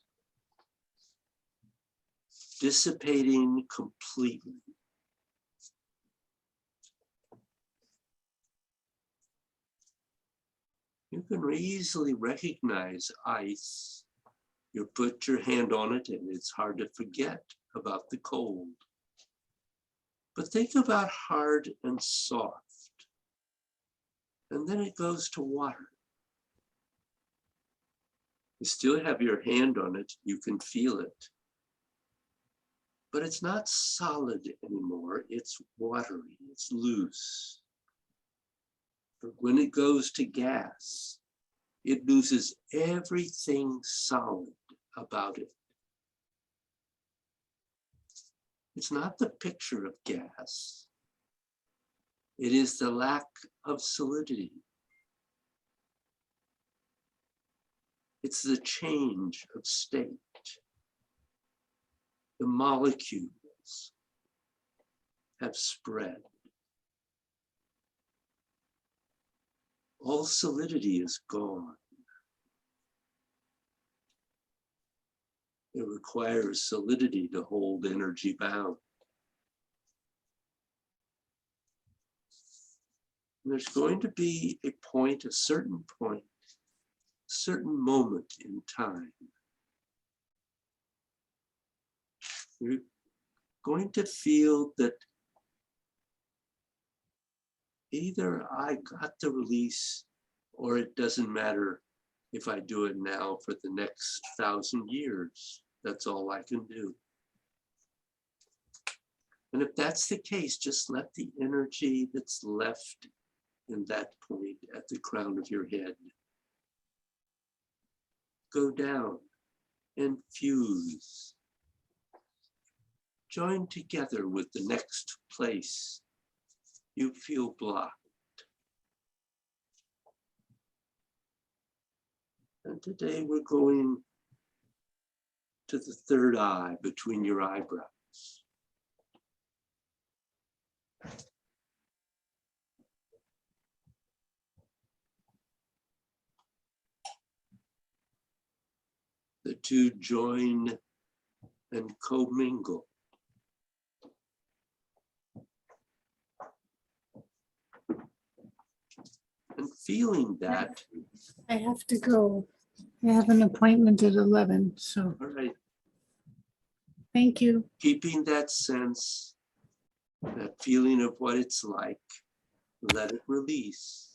dissipating completely. You can easily recognize ice. You put your hand on it and it's hard to forget about the cold. But think about hard and soft. And then it goes to water. You still have your hand on it, you can feel it. But it's not solid anymore, it's watery, it's loose. But when it goes to gas, it loses everything solid about it. It's not the picture of gas. It is the lack of solidity. It's the change of state. The molecules have spread. All solidity is gone. It requires solidity to hold energy bound. And there's going to be a point, a certain moment in time. You're going to feel that either I got the release or it doesn't matter if I do it now for the next 1,000 years. That's all I can do. And if that's the case, just let the energy that's left in that point at the crown of your head. Go down and fuse. Join together with the next place you feel blocked. And today we're going to the third eye between your eyebrows. The two join and commingle. And feeling that, I have to go. I have an appointment at 11, so all right, thank you. keeping that sense, that feeling of what it's like, let it release.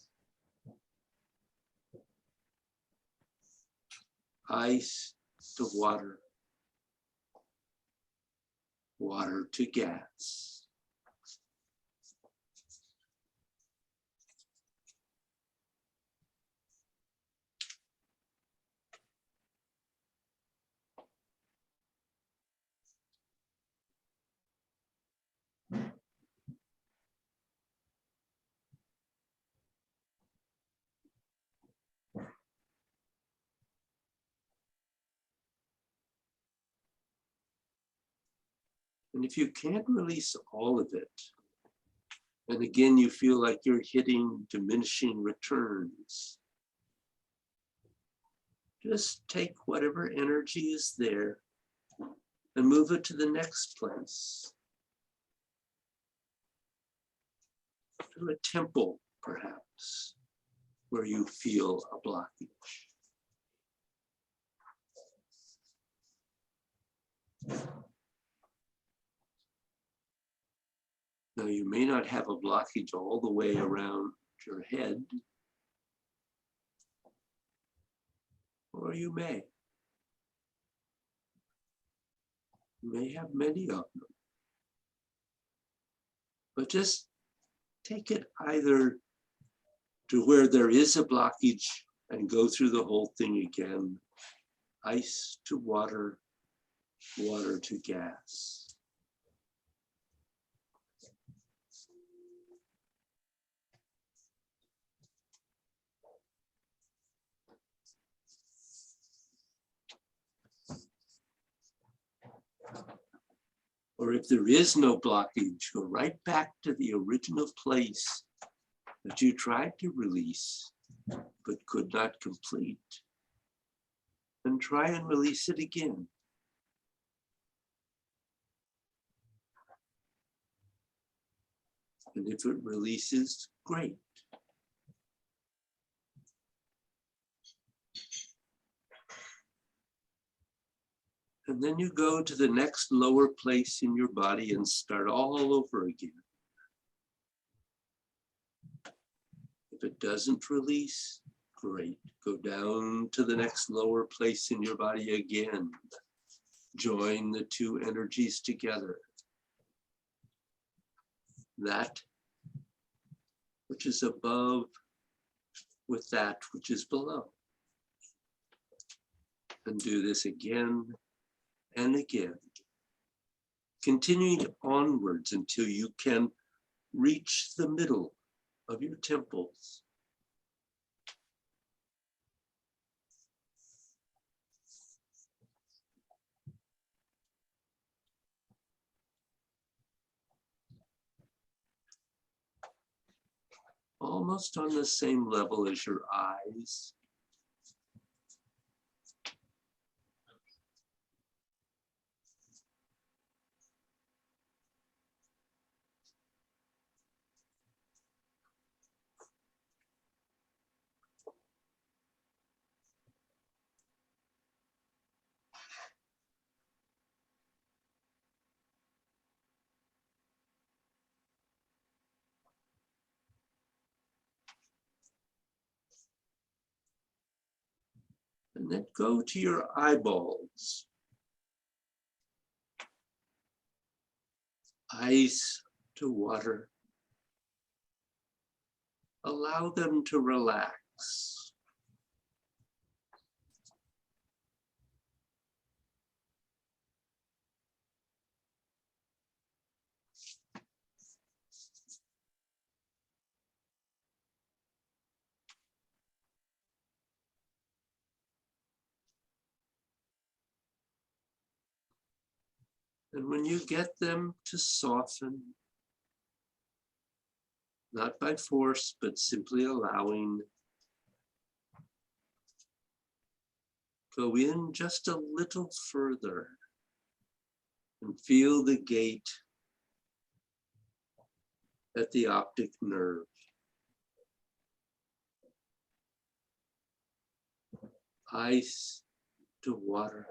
Ice to water, water to gas. And if you can't release all of it, and again, you feel like you're hitting diminishing returns, just take whatever energy is there and move it to the next place. To a temple, perhaps, where you feel a blockage. Now, you may not have a blockage all the way around your head, or you may. You may have many of them. But just take it either to where there is a blockage and go through the whole thing again. Ice to water, water to gas. Or if there is no blockage, go right back to the original place that you tried to release, but could not complete. And try and release it again. And if it releases, great. And then you go to the next lower place in your body and start all over again. If it doesn't release, great. Go down to the next lower place in your body again. Join the two energies together. That which is above with that which is below. And do this again and again, continuing onwards until you can reach the middle of your temples. Almost on the same level as your eyes. And then go to your eyeballs. Ice to water, allow them to relax. And when you get them to soften, not by force, but simply allowing, go in just a little further and feel the gate at the optic nerve. Ice to water.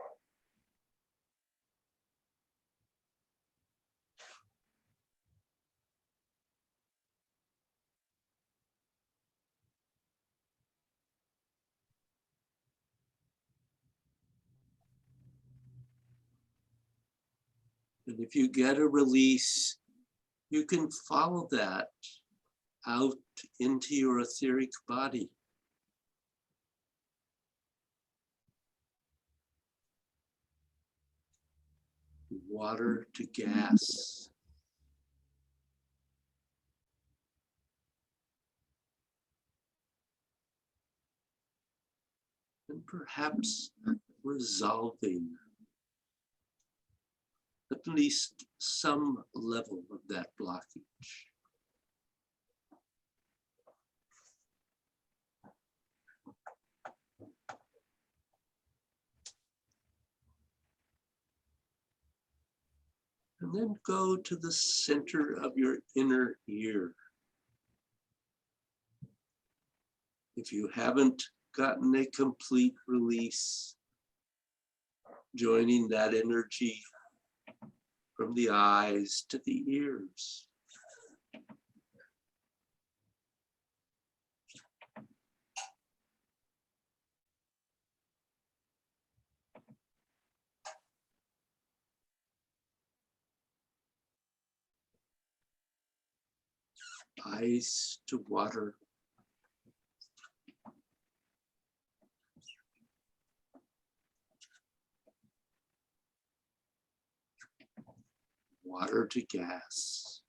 And if you get a release, you can follow that out into your etheric body. Water to gas. And perhaps resolving at least some level of that blockage. And then go to the center of your inner ear. If you haven't gotten a complete release, joining that energy from the eyes to the ears. Ice to water. Water to gas.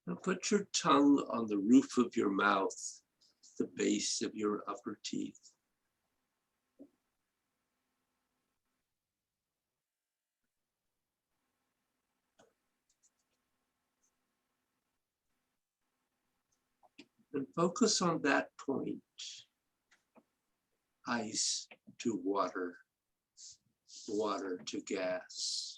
Now put your tongue on the roof of your mouth, the base of your upper teeth. And focus on that point. Ice to water, water to gas.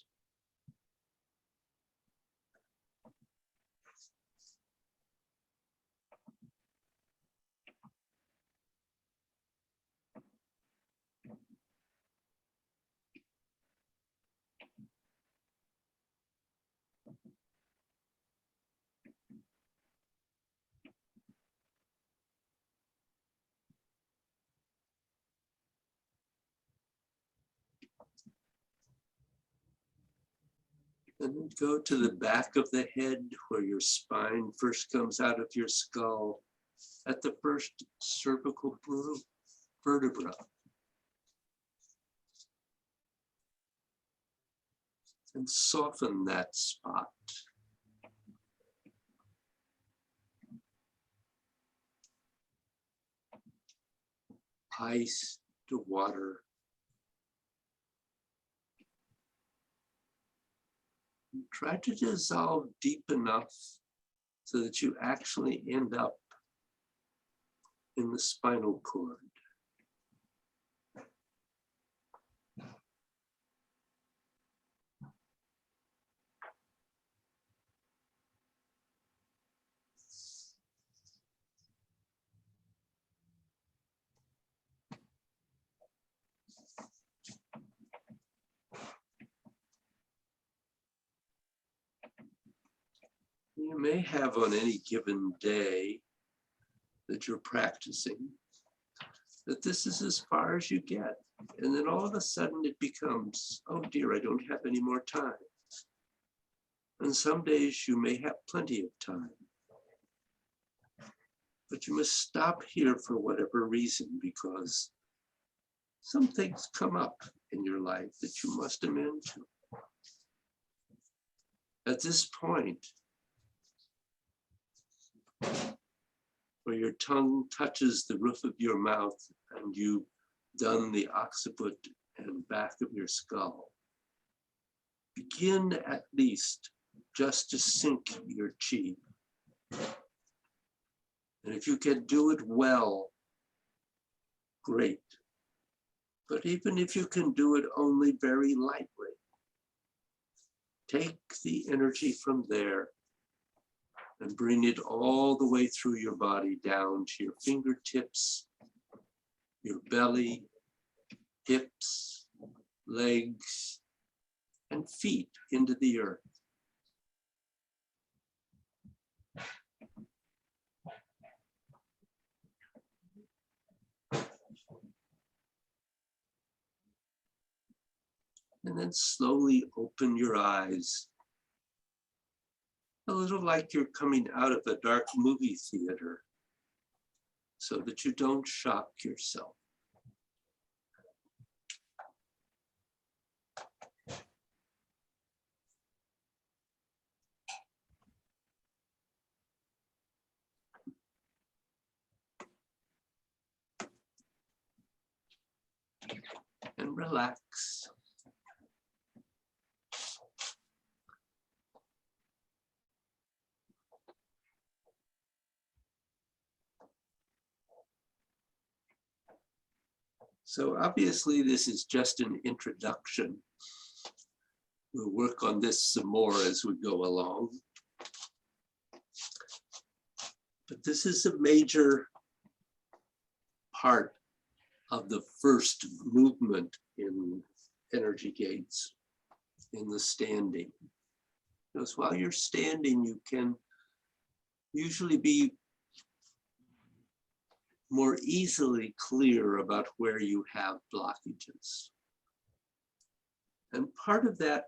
And then go to the back of the head where your spine first comes out of your skull at the first cervical vertebra. And soften that spot. Ice to water. Try to dissolve deep enough so that you actually end up in the spinal cord. You may have on any given day that you're practicing, that this is as far as you get. And then all of a sudden it becomes, oh dear, I don't have any more time. And some days you may have plenty of time. But you must stop here for whatever reason, because some things come up in your life that you must amend to. At this point, where your tongue touches the roof of your mouth and you've done the occiput and back of your skull, begin at least just to sink your chi. And if you can do it well, great. But even if you can do it only very lightly, take the energy from there and bring it all the way through your body down to your fingertips, your belly, hips, legs, and feet into the earth. And then slowly open your eyes, a little like you're coming out of a dark movie theater, so that you don't shock yourself. And relax. So obviously this is just an introduction. We'll work on this some more as we go along. But this is a major part of the first movement in energy gates, in the standing. Because while you're standing, you can usually be more easily clear about where you have blockages. And part of that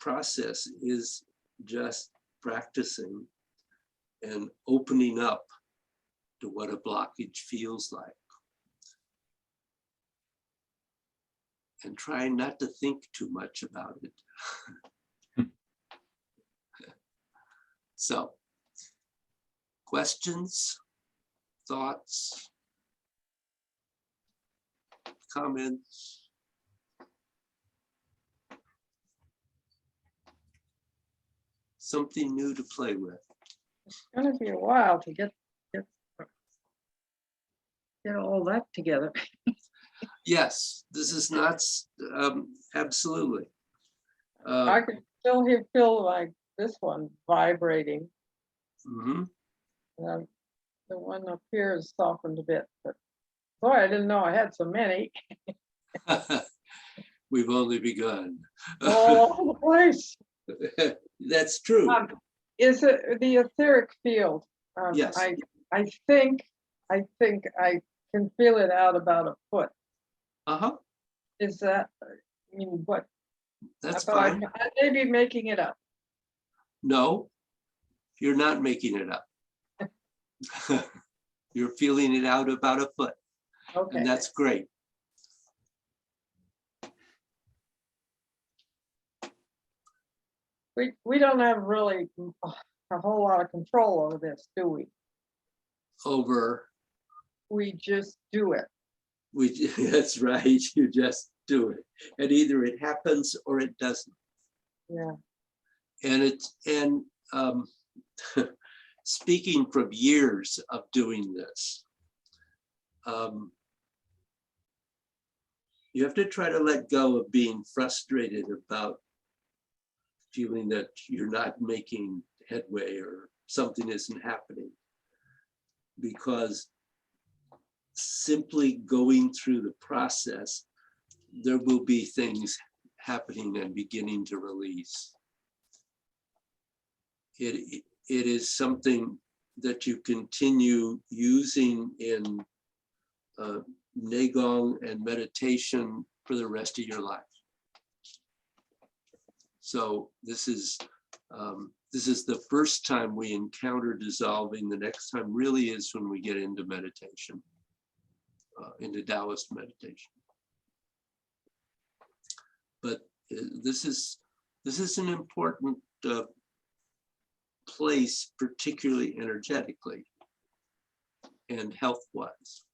process is just practicing and opening up to what a blockage feels like. And trying not to think too much about it. So, questions, thoughts, comments? Something new to play with. It's gonna be a while to get all that together. Yes, this is not, absolutely. I can still feel like this one vibrating. Mhm. The one up here is softened a bit, but boy, I didn't know I had so many We've only begun. all over the place. That's true. Is it the etheric field? Yes. I think I can feel it out about a foot. Uh-huh. Is that, I mean, what? That's I fine. may be making it up. No, you're not making it up. You're feeling it out about a foot, Okay. and that's great. We don't have really a whole lot of control over this, do we? Over, We just do it. that's right, you just do it. And either it happens or it doesn't. Yeah. And speaking from years of doing this, you have to try to let go of being frustrated about feeling that you're not making headway or something isn't happening. Because simply going through the process, there will be things happening and beginning to release. it is something that you continue using in Neigong and meditation for the rest of your life. So this is the first time we encounter dissolving. The next time really is when we get into meditation, into Taoist meditation. But this is an important place, particularly energetically and health-wise.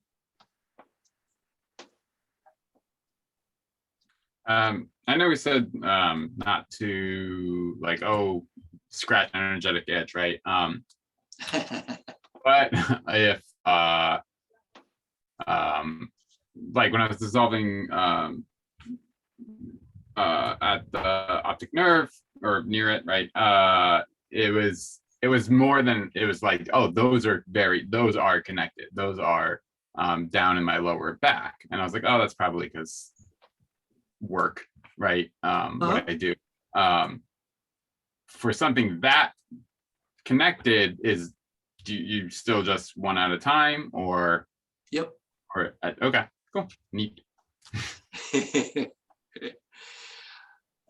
I know we said not to like, oh, scratch an energetic itch, right? But if like when I was dissolving at the optic nerve or near it, right? It was more than, it was like, oh, those are connected. Those are down in my lower back. And I was like, oh, that's probably because work, right? What I do. For something that connected, do you still just one at a time, or? Yep. Or okay, cool, neat.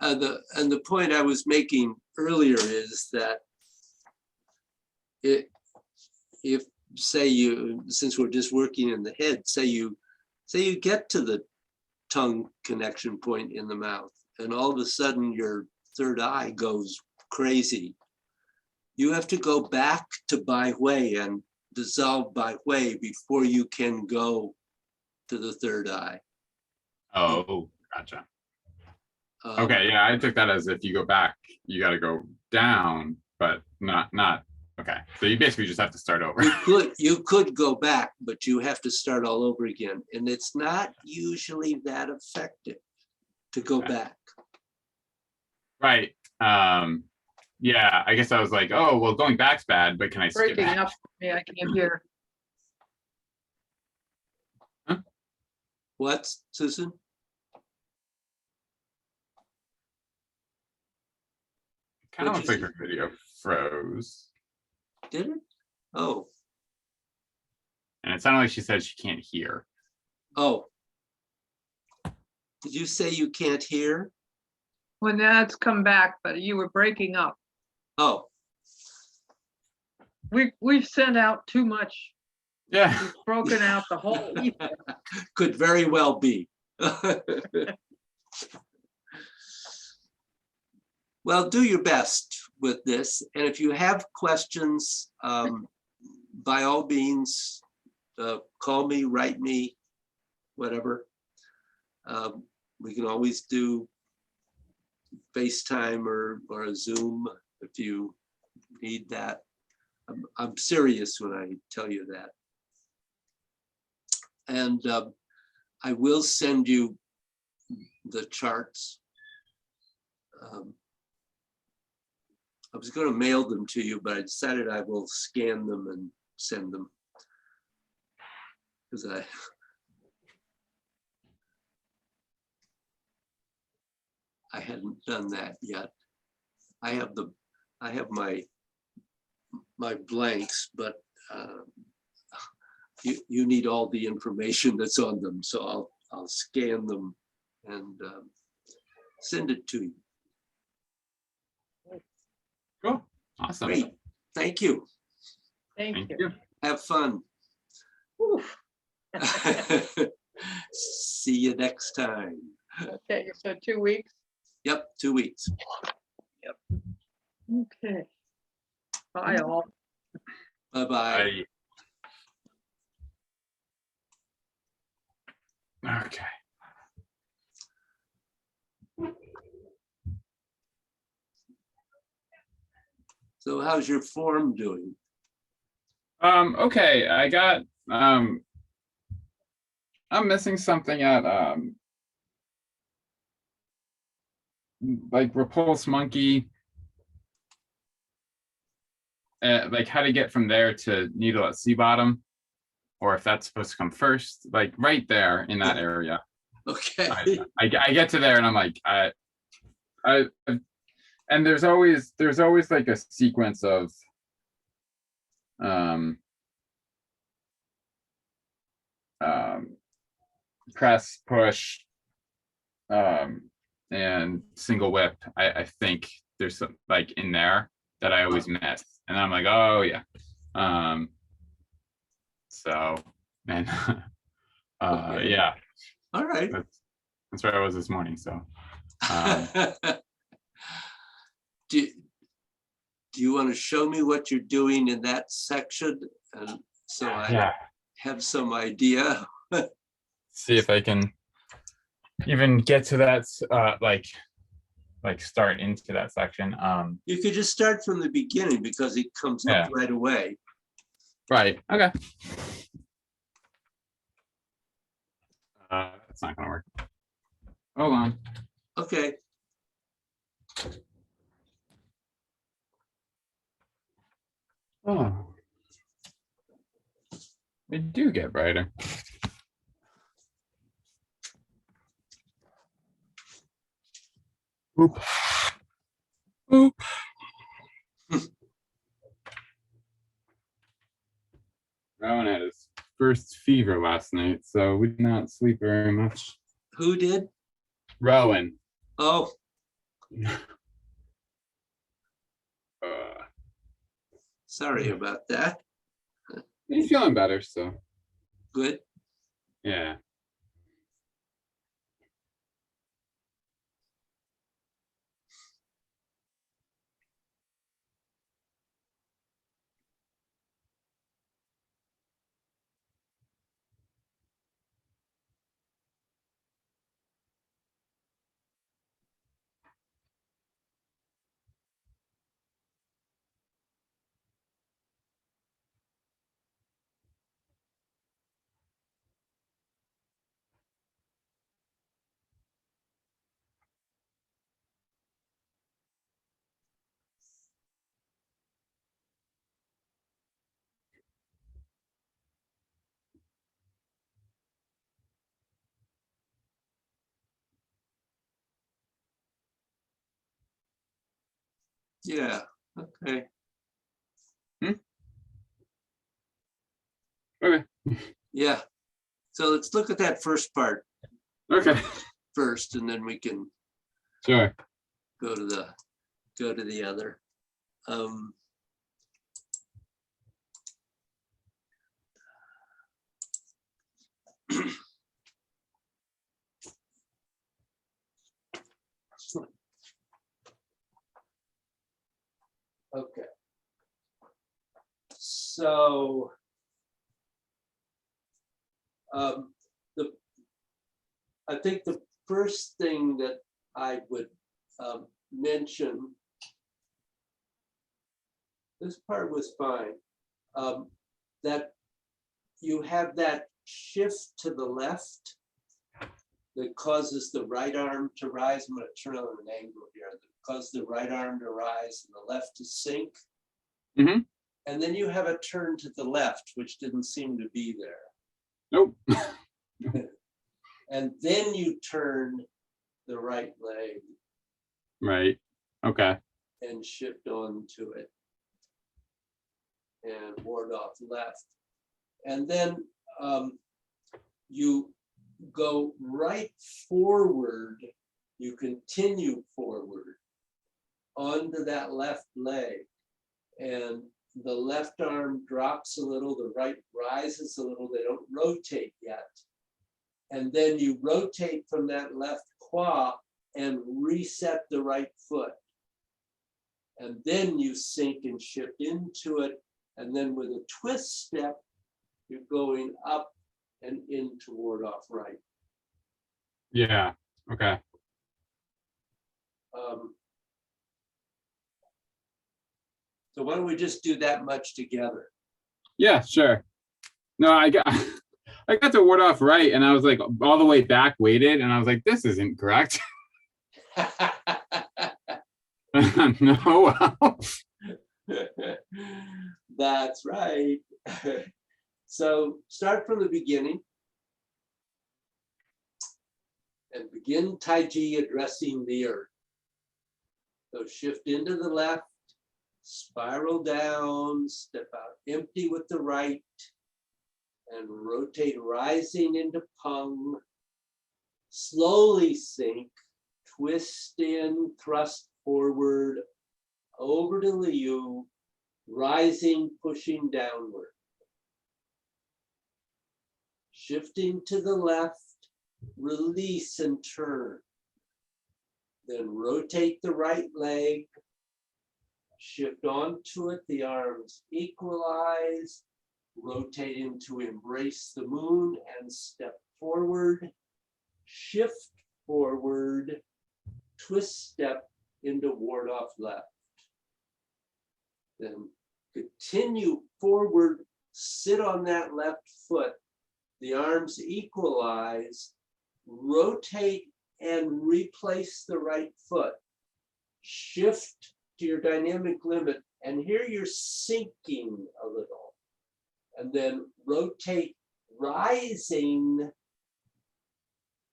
And the point I was making earlier is that if say you, since we're just working in the head, say you get to the tongue connection point in the mouth, and all of a sudden your third eye goes crazy. You have to go back to Bai Hui and dissolve Bai Hui before you can go to the third eye. Oh, gotcha. Um, Okay, yeah, I took that as if you go back, you got to go down, but not. Okay, so you basically just have to start over. You could go back, but you have to start all over again, and it's not usually that effective to go Okay. back. Right. Yeah, I guess I was like, oh, well, going back's bad, but can I skip Breaking back? up for me, I can't hear. What, Susan? Kind of What'd looks you like her video froze, Did it? Oh, and it sounded like she said she can't hear. oh. Did you say you can't hear? Well, now it's come back, but you were breaking up. Oh, We've sent out too much. Yeah. We've broken out the whole ether. could very well be. Well, do your best with this. And if you have questions, by all means, call me, write me, whatever. We can always do FaceTime or a Zoom if you need that. I'm serious when I tell you that. And I will send you the charts. I was going to mail them to you, but I decided I will scan them and send them. Because I hadn't done that yet. I have my blanks, but you need all the information that's on them, so I'll scan them and send it to you. Cool. Awesome. Great, thank you. Thank Thank you. you. Have fun. Oof. See you next time. Okay, so 2 weeks. Yep, 2 weeks. Okay. Bye all. Bye-bye. Okay. So how's your form doing? Okay, I got I'm missing something at like Repulse Monkey, like how to get from there to Needle at Sea Bottom, or if that's supposed to come first, like right there in that area. Okay. I get to there and I'm like, and there's always like a sequence of um, press, push, and single whip. I think there's some like in there that I always miss, and I'm like, oh yeah. So and Okay. yeah, All right. that's where I was this morning. So Do, do you want to show me what you're doing in that section? And so I yeah, have some idea. see if I can even get to that like start into that section. You could just start from the beginning because it comes Yeah. up right away. Right. Okay. That's not gonna work. Hold on. Okay. Oh. They do get brighter. Oop. Oop. Rowan had his first fever last night, so we did not sleep very much. Who did? Rowan. Oh, sorry about that. He's feeling better, so Good. yeah. Yeah. Okay. Okay. Yeah. So let's look at that first part Okay. first, and then we can Sure. go to the other. Okay. So I think the first thing that I would mention, this part was fine, that you have that shift to the left that causes the right arm to rise. I'm going to turn on an angle here. That causes the right arm to rise and the left to sink. Mhm. And then you have a turn to the left, which didn't seem to be there. Nope. And then you turn the right leg Right. Okay. and shift onto it and ward off left. And then you go right forward, you continue forward onto that left leg, and the left arm drops a little, the right rises a little, they don't rotate yet. And then you rotate from that left quad and reset the right foot. And then you sink and shift into it. And then with a twist step, you're going up and in toward off right. Yeah. Okay. So why don't we just do that much together? Yeah. Sure. No, I got to ward off right, and I was like all the way back weighted, and I was like, this isn't correct. No. That's right. So start from the beginning and begin Tai Chi addressing the earth. So shift into the left spiral down, step out empty with the right, and rotate rising into pung. Slowly sink, twist in, thrust forward, over to Liu, rising, pushing downward. Shifting to the left, release and turn. Then rotate the right leg, shift onto it, the arms equalize, rotating to embrace the moon and step forward, shift forward, twist step into ward off left. Then continue forward, sit on that left foot, the arms equalize, rotate and replace the right foot. Shift to your dynamic limit, and here you're sinking a little. And then rotate, rising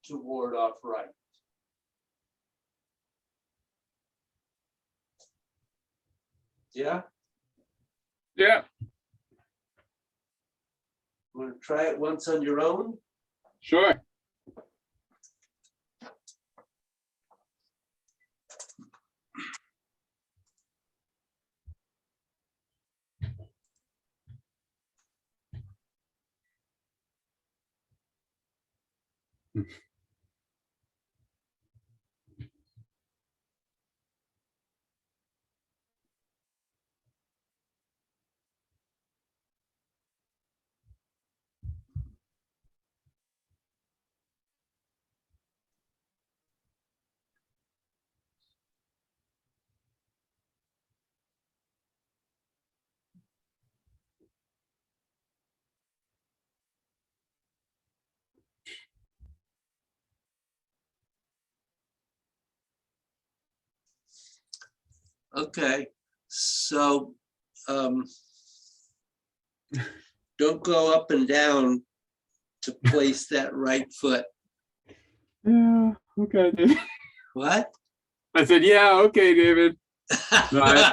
to ward off right. Yeah, Yeah, want to try it once on your own? sure. Okay, so don't go up and down to place that right foot. Yeah, okay, David. What? I said, yeah, okay, David. No,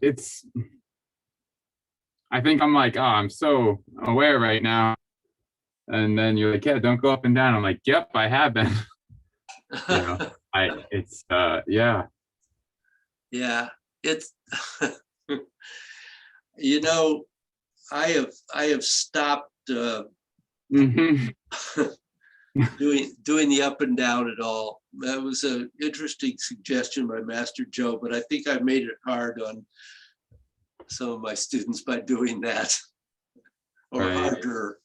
it's, I think I'm like, oh, I'm so aware right now. And then you're like, yeah, don't go up and down. I'm like, yep, I have been. You know, yeah. Yeah, it's you know, I have stopped Mhm. doing the up and down at all. That was an interesting suggestion by Master Joe, but I think I made it hard on some of my students by doing that, or Right. harder.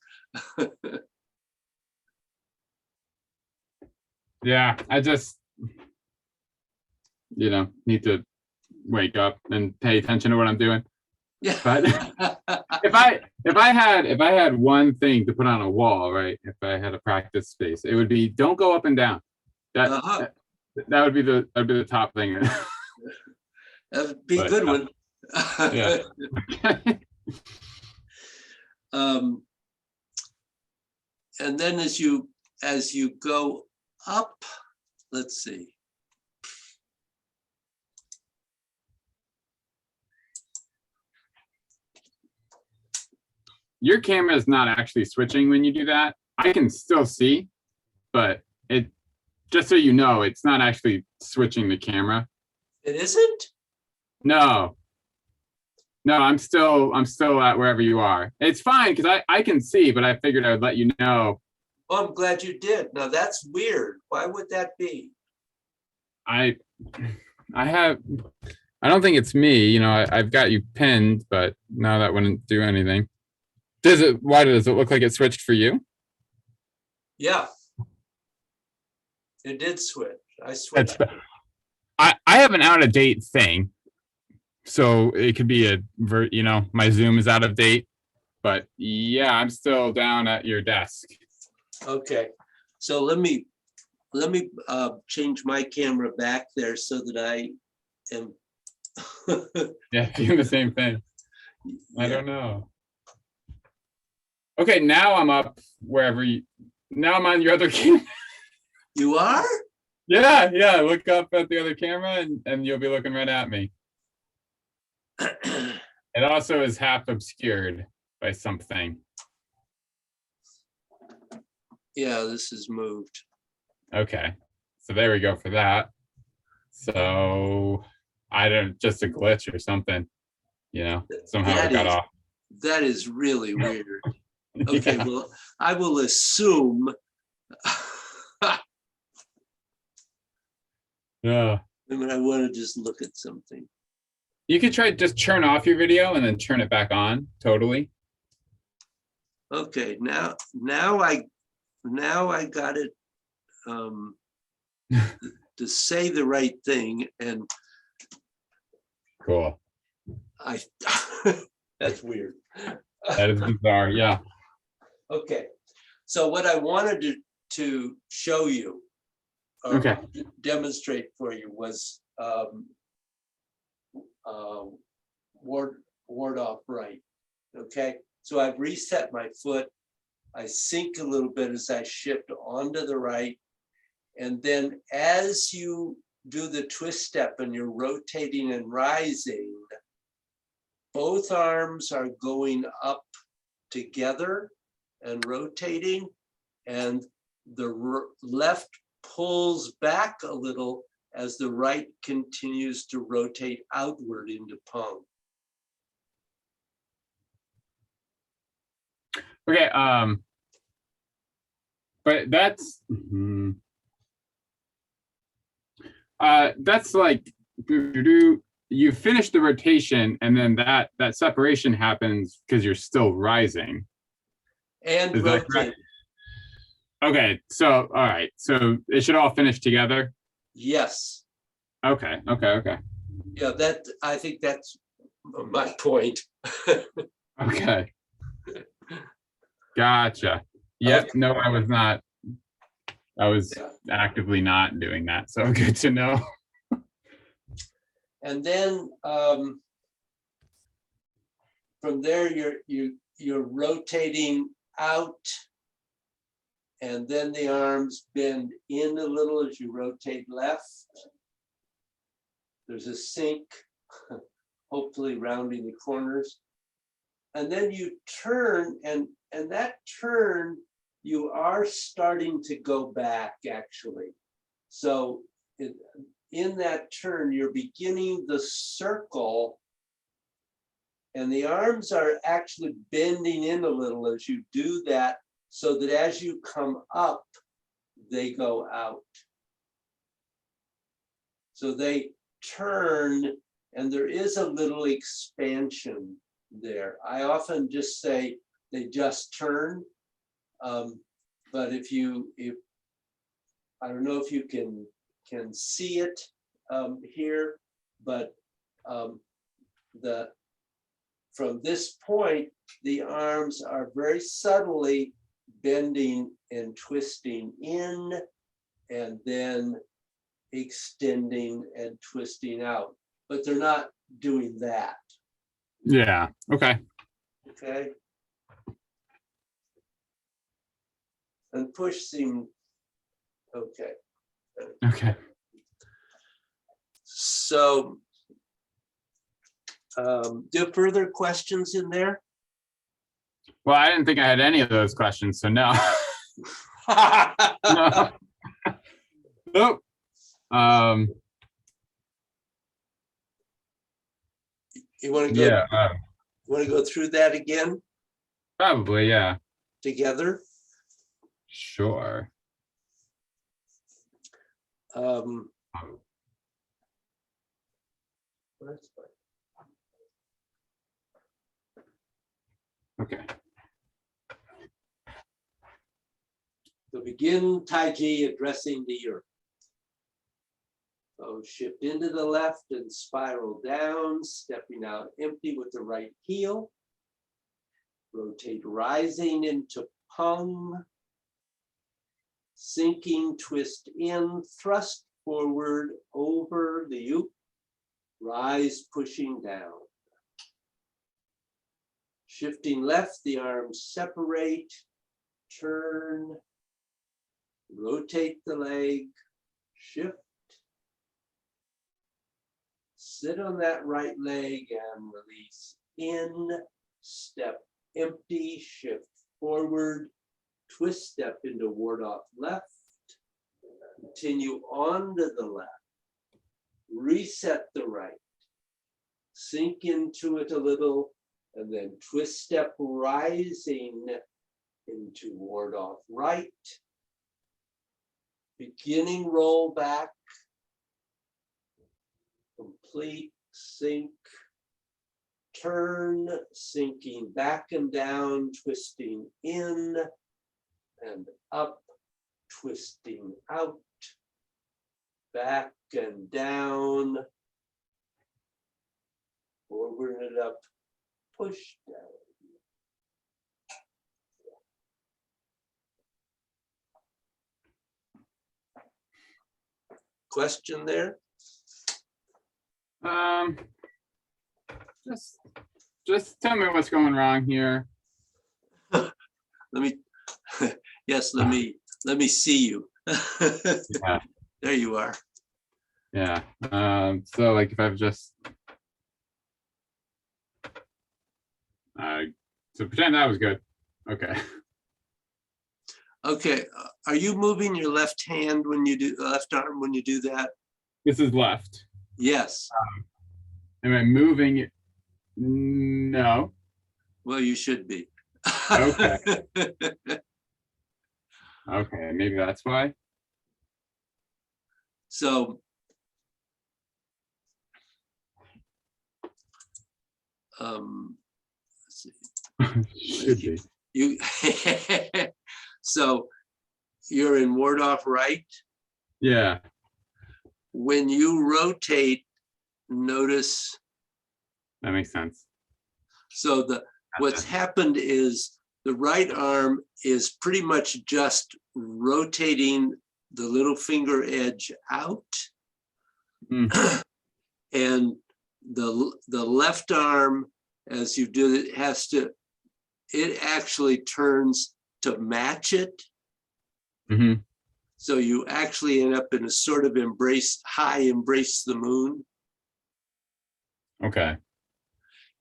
Yeah, I just, need to wake up and pay attention to what I'm doing. Yeah. But if I had one thing to put on a wall, right? If I had a practice space, it would be don't go up and down. Uh-huh. That would be the top thing. That would be a But, good one. yeah. And then as you go up, let's see. Your camera is not actually switching when you do that. I can still see, but it, just so you know, it's not actually switching the camera. It isn't? No, I'm still at wherever you are. It's fine because I can see, but I figured I would let you know. Oh, I'm glad you did. Now that's weird. Why would that be? I don't think it's me. I've got you pinned, but no, that wouldn't do anything. Why does it look like it switched for you? Yeah. It did switch. I switched. I have an out of date thing. So it could be my Zoom is out of date, but yeah, I'm still down at your desk. Okay. So let me change my camera back there so that I am. Yeah, doing the same thing. I Yeah. don't know. Okay, now I'm up now I'm on your other camera. You are? Yeah, yeah. Look up at the other camera and you'll be looking right at me. It also is half obscured by something. Yeah, this is moved. Okay. So there we go for that. So I don't, just a glitch or something, somehow That it got is- off. That is really weird. Okay, Yeah. well, I will assume. Yeah. I mean, I want to just look at something. You could try just turn off your video and then turn it back on totally. Okay, now I got it to say the right thing, and Cool. I that's weird. That is bizarre. Yeah. Okay, so what I wanted to show you, or Okay. demonstrate for you, was ward off right. Okay, so I've reset my foot. I sink a little bit as I shift onto the right, and then as you do the twist step and you're rotating and rising, both arms are going up together and rotating, and the left pulls back a little as the right continues to rotate outward into Pung. Okay. But that's like you finish the rotation and then that separation happens because you're still rising. And Is that rotate. correct? Okay, so all right, so it should all finish together. Yes. Okay. Yeah, I think that's my point. Okay. Gotcha. Yep. Okay. No, I was not. I was Yeah. actively not doing that. So good to know. And then from there, you're rotating out, and then the arms bend in a little as you rotate left. There's a sink, hopefully rounding the corners. And then you turn, and that turn, you are starting to go back, actually. So in that turn, you're beginning the circle, and the arms are actually bending in a little as you do that, so that as you come up, they go out. So they turn, and there is a little expansion there. I often just say they just turn, but if I don't know if you can see it here, but from this point, the arms are very subtly bending and twisting in, and then extending and twisting out, but they're not doing that. Yeah. Okay. Okay. And push seemed okay. Okay. So, do you have further questions in there? Well, I didn't think I had any of those questions, so no. No. Nope. You want to go? Yeah. Want to go through that again Probably. Yeah. together? Sure. Okay. So begin Tai Chi addressing the earth. So shift into the left and spiral down, stepping out empty with the right heel. Rotate rising into Pung. Sinking, twist in, thrust forward over the Up. Rise, pushing down. Shifting left, the arms separate, turn, rotate the leg, shift. Sit on that right leg and release in, step empty, shift forward, twist step into ward off left, continue on to the left, reset the right, sink into it a little, and then twist step rising into ward off right, beginning roll back, complete sink, turn, sinking back and down, twisting in and up, twisting out, back and down, forward and up, push down. Question there? Just tell me what's going wrong here. Let me, yes, let me see you. Yeah. There you are. Yeah. So like if I've just so pretend that was good. Okay. Okay, are you moving your left hand when you do, left arm when you do that? This is left. Yes, Am I moving it? No. well, you should be. Okay. Okay, maybe that's why. So. Let's see. Should be. You, so you're in ward off right. Yeah. When you rotate, notice, That makes sense. so what's happened is the right arm is pretty much just rotating the little finger edge out. Mm. And the left arm, as you do it, it actually turns to match it. Hmm. So you actually end up in a sort of high embrace the moon. Okay.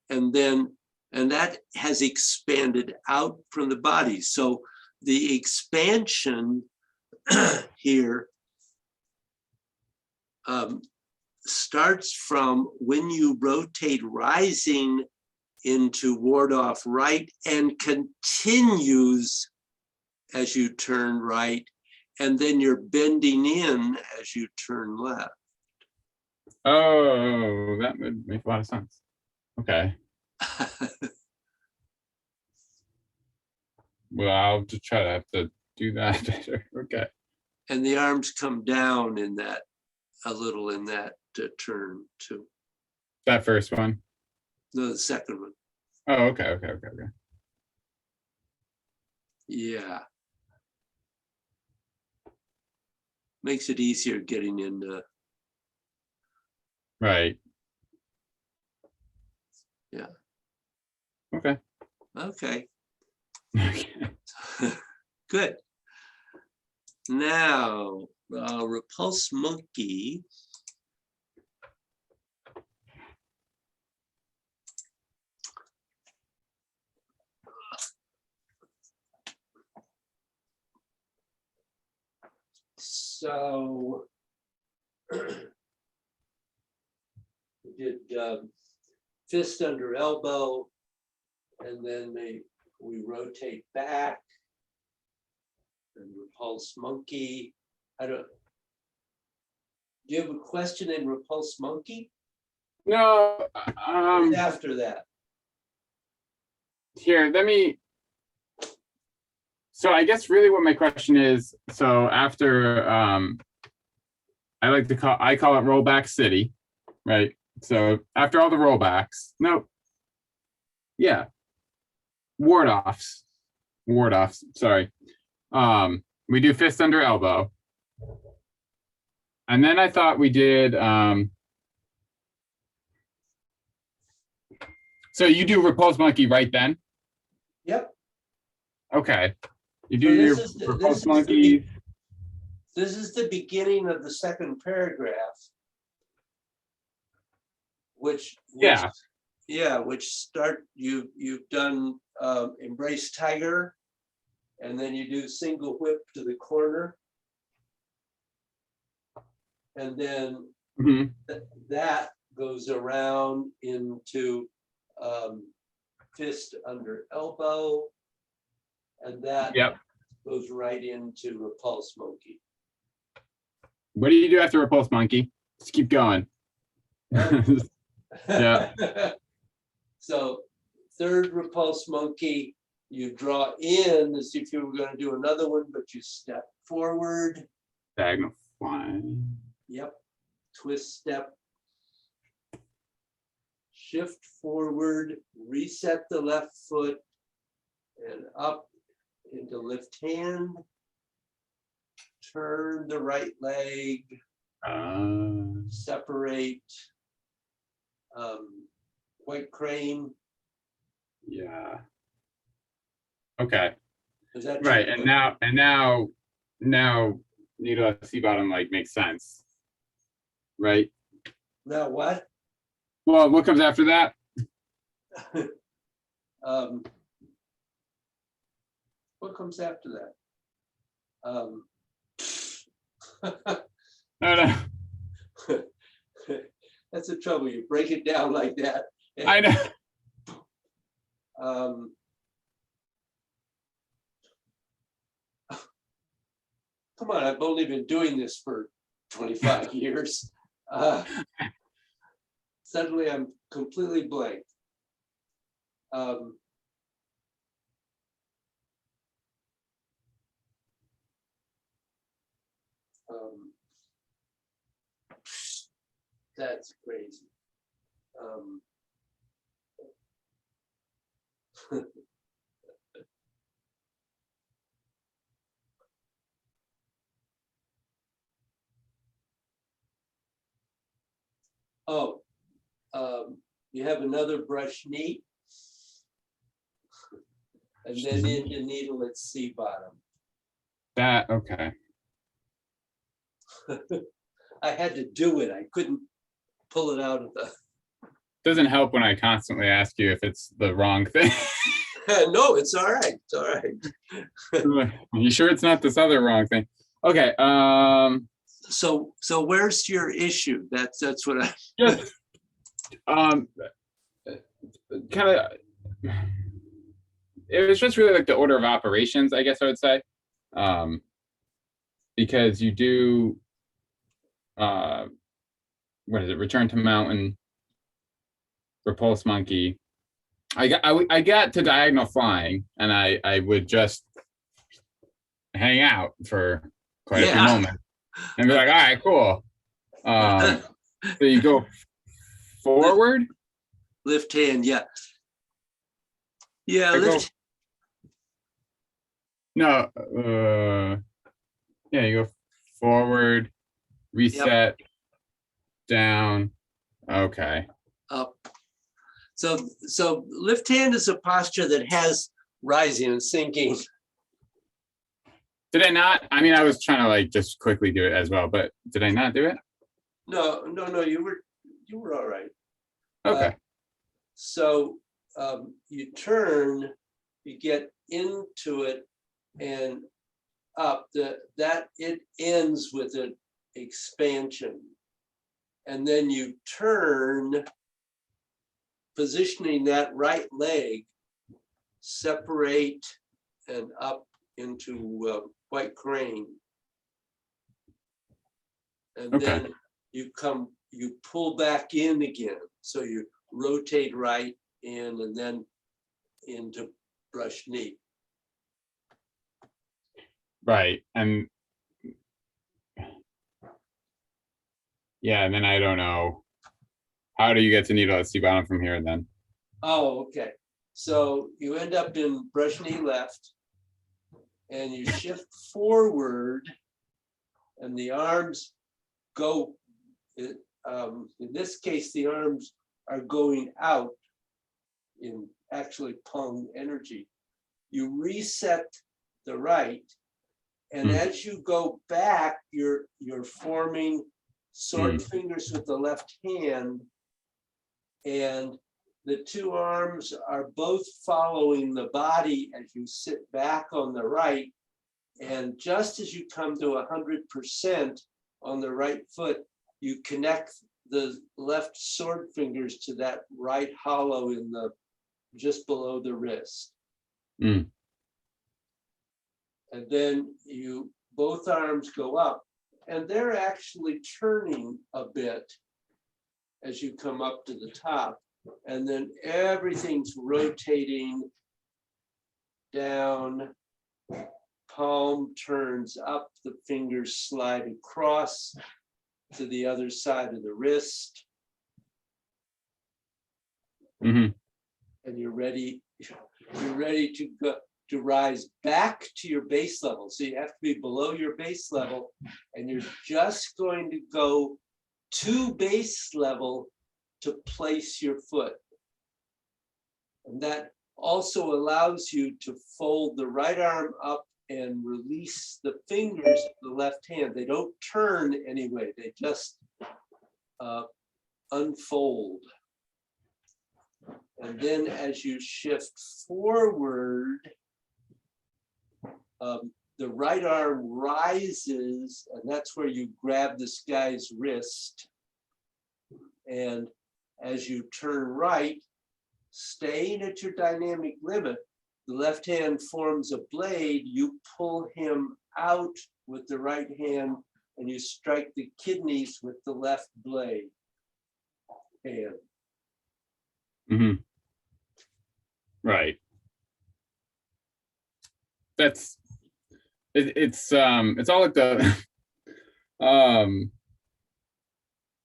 And that has expanded out from the body. So the expansion here starts from when you rotate rising into ward off right and continues as you turn right, and then you're bending in as you turn left. Oh, that would make a lot of sense. Okay. Well, I'll just try to have to do that better. Okay. And the arms come down in that, a little in that turn too. That first one. No, the second one. Oh, okay. Yeah. Makes it easier getting into, Right. Yeah. Okay. okay, good. Now, repulse monkey. So we did fist under elbow, and then we rotate back and repulse monkey. Do you have a question in repulse monkey? No. What's after that? Here, let me. So I guess really what my question is, so after I call it rollback city, right? So after all the rollbacks, nope. Yeah. Ward offs, sorry. We do fist under elbow. And then I thought we did so you do repulse monkey right then? Yep. Okay. You So do this your is the- repulse this is the- monkey. this is the beginning of the second paragraph. Which. Yeah. Yeah, which you've done Embrace Tiger. And then you do single whip to the corner. And then Mhm. that goes around into fist under elbow. And that Yep. goes right into repulse monkey. What do you do after repulse monkey? Just keep going. Yeah. So third repulse monkey, you draw in as if you were going to do another one, but you step forward. Diagonal flying. Yep. Twist step. Shift forward, reset the left foot and up into lift hand. Turn the right leg, separate. White crane. Yeah. Okay. Is that Right. true? And now needle at sea bottom like makes sense. Right. Now what? Well, what comes after that? What comes after that? No, no. That's the trouble. You break it down like that. I know. Come on, I've only been doing this for 25 years. Suddenly I'm completely blank. That's crazy. Oh, you have another brush knee. And then into needle at sea bottom. That okay. I had to do it. I couldn't pull it out of the. Doesn't help when I constantly ask you if it's the wrong thing. No, it's all right. It's all right. You sure it's not this other wrong thing? Okay. So where's your issue? That's what I. Just kind of. It was just really like the order of operations, I guess I would say, because you do. What is it? Return to mountain. Repulse monkey. I got to diagonal flying, and I would just hang out for quite a few moments and be like, all right, cool. So you go forward. Lift hand, yeah. Yeah, I go- lift. No, yeah, you go forward, reset, down. Okay. Up. So lift hand is a posture that has rising and sinking. Did I not? I mean, I was trying to like just quickly do it as well, but did I not do it? No, you were all right. Okay. So you turn, you get into it and up. That it ends with an expansion, and then you turn, positioning that right leg, separate and up into white crane. And Okay. then you pull back in again. So you rotate right in and then into brush knee. Right. And yeah, and then I don't know. How do you get to needle at sea bottom from here then? Oh, okay. So you end up in brush knee left and you shift forward and the arms go, in this case, the arms are going out in actually Pung energy. You reset the right And Mm. as you go back, you're forming sword fingers with the left hand. And the two arms are both following the body as you sit back on the right. And just as you come to 100% on the right foot, you connect the left sword fingers to that right hollow in the just below the wrist. Mm. And then both arms go up, and they're actually turning a bit as you come up to the top. And then everything's rotating down, palm turns up, the fingers slide across to the other side of the wrist, Mhm. and you're ready to go to rise back to your base level. So you have to be below your base level, and you're just going to go to base level to place your foot. And that also allows you to fold the right arm up and release the fingers of the left hand. They don't turn anyway, they just unfold. And then as you shift forward, the right arm rises, and that's where you grab this guy's wrist. And as you turn right, staying at your dynamic limit, the left hand forms a blade, you pull him out with the right hand, and you strike the kidneys with the left blade hand. Mhm. Right. It's all like the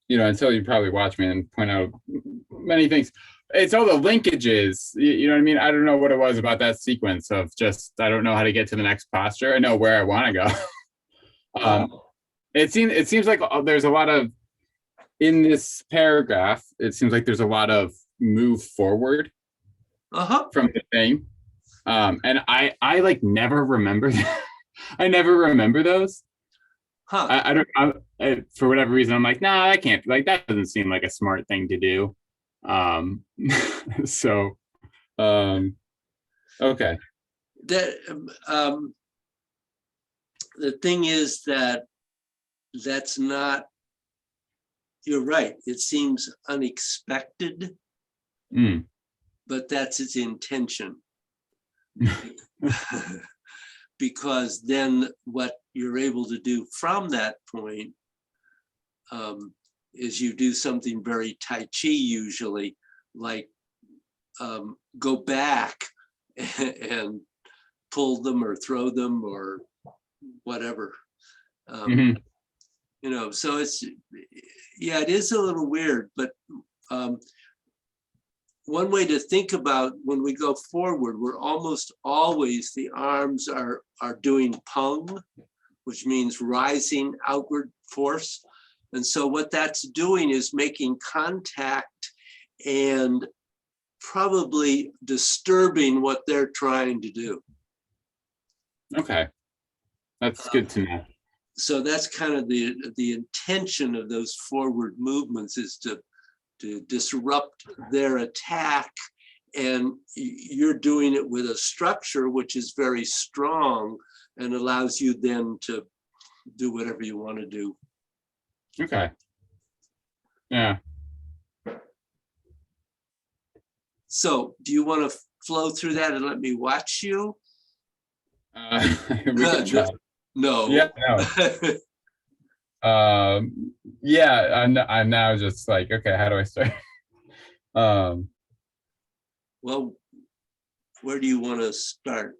until you probably watch me and point out many things. It's all the linkages, you know what I mean? I don't know what it was about that sequence of just, I don't know how to get to the next posture. I know where I want to go. It seems like there's a lot of, in this paragraph, it seems like there's a lot of move forward from the thing. And I like never remember that. I never remember those. I don't, for whatever reason, I'm like, nah, I can't, like, that doesn't seem like a smart thing to do. Okay. The thing is that's not, you're right, it seems unexpected, but that's its intention. Because then what you're able to do from that point is you do something very Tai Chi usually, like go back and pull them or throw them or whatever. So it's, yeah, it is a little weird, but one way to think about when we go forward, we're almost always, the arms are doing pung, which means rising outward force. And so what that's doing is making contact and probably disturbing what they're trying to do. Okay. That's good to know. So that's kind of the intention of those forward movements, is to disrupt their attack, and you're doing it with a structure which is very strong and allows you then to do whatever you want to do. Okay. Yeah. So do you want to flow through that and let me watch you? We can try. No. Yeah, no. Yeah, I'm now just like, okay, how do I start? Well, where do you want to start?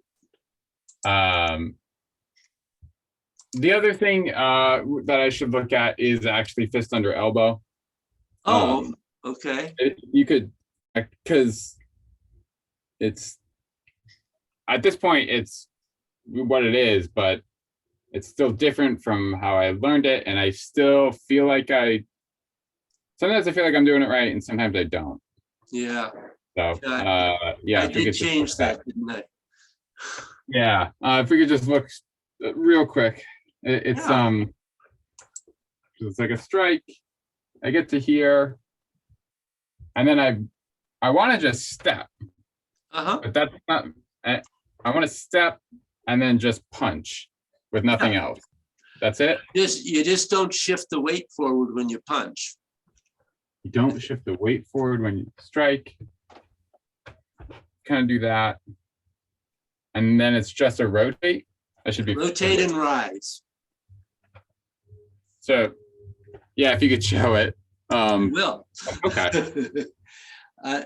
The other thing that I should look at is actually fist under elbow. Oh, okay. You could, because it's, at this point, it's what it is, but it's still different from how I learned it. And I still feel like sometimes I feel like I'm doing it right, and sometimes I don't. Yeah. So, I yeah. did change that, didn't I? Yeah. If we could just look real quick. It's Yeah. it's like a strike. I get to here, and then I want to just step, Uh-huh. but that's not. I want to step and then just punch with nothing else. That's it. You just don't shift the weight forward when you punch. You don't shift the weight forward when you strike. Kind of do that, and then it's just a rotate. I should be Rotate and rise. So, yeah, if you could show it. Will. Okay. Uh,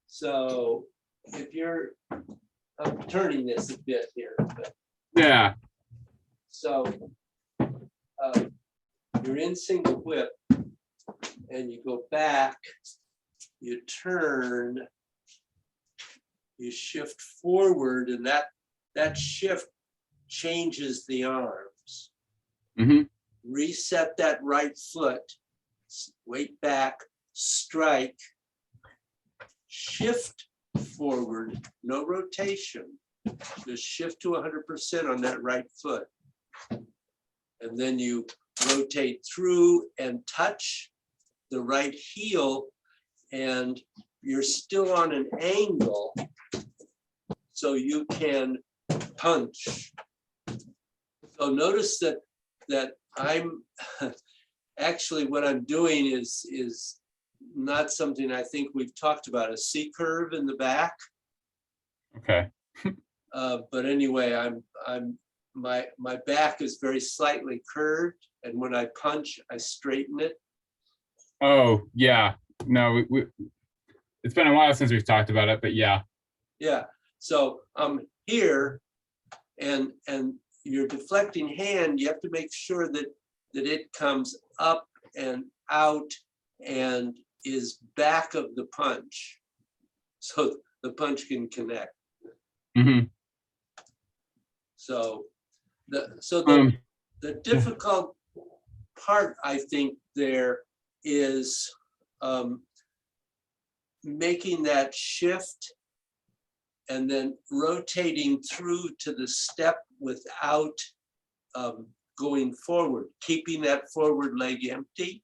So if you're, I'm turning this a bit here, but Yeah. so you're in single whip and you go back, you turn, you shift forward, and that shift changes the arms. Hmm. Reset that right foot, weight back, strike, shift forward, no rotation. Just shift to 100% on that right foot. And then you rotate through and touch the right heel, and you're still on an angle, so you can punch. So notice that I'm actually, what I'm doing is not something I think we've talked about, a C curve in the back. Okay. But anyway, my back is very slightly curved, and when I punch, I straighten it. Oh, yeah. No, it's been a while since we've talked about it, but yeah. Yeah. So I'm here, and your deflecting hand, you have to make sure that it comes up and out and is back of the punch, so the punch can connect. Hmm. So the difficult part, I think, there is making that shift and then rotating through to the step without going forward, keeping that forward leg empty.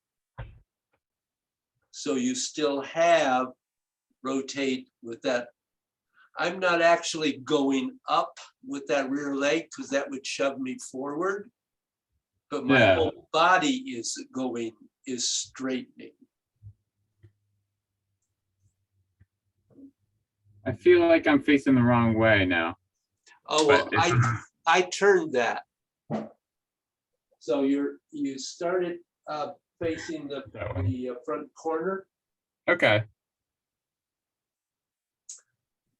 So you still have rotate with that. I'm not actually going up with that rear leg because that would shove me forward, but my Yeah. whole body is straightening. I feel like I'm facing the wrong way now. Oh, well, But I turned that. So you started facing the front corner. Okay.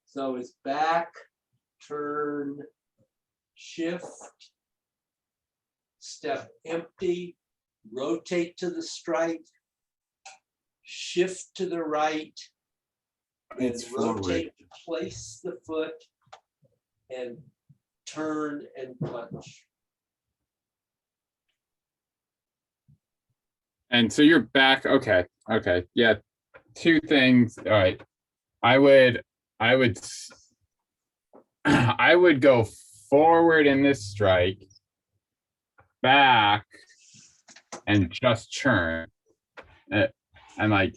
So it's back, turn, shift, step empty, rotate to the strike, shift to the right, and It's forward. rotate to place the foot, and turn and punch. And so you're back. Okay. Okay. Yeah. Two things. All right. I would I would go forward in this strike, back, and just churn. And like,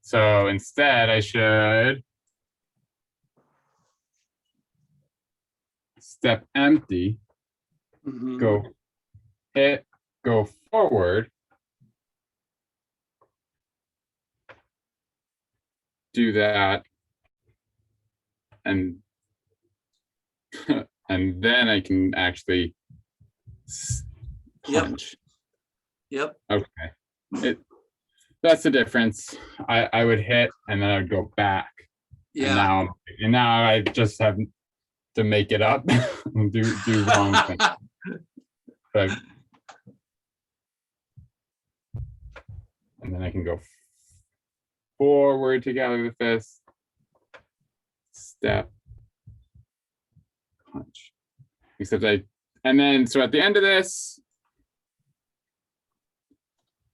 so instead I should step empty, Mhm. go hit, go forward, do that, and and then I can actually Yep. punch. Yep. Okay. That's the difference. I would hit and then I would go back. Yeah. And now I just have to make it up and do wrong things. So, and then I can go forward to gather the fist, step, except and then, so at the end of this,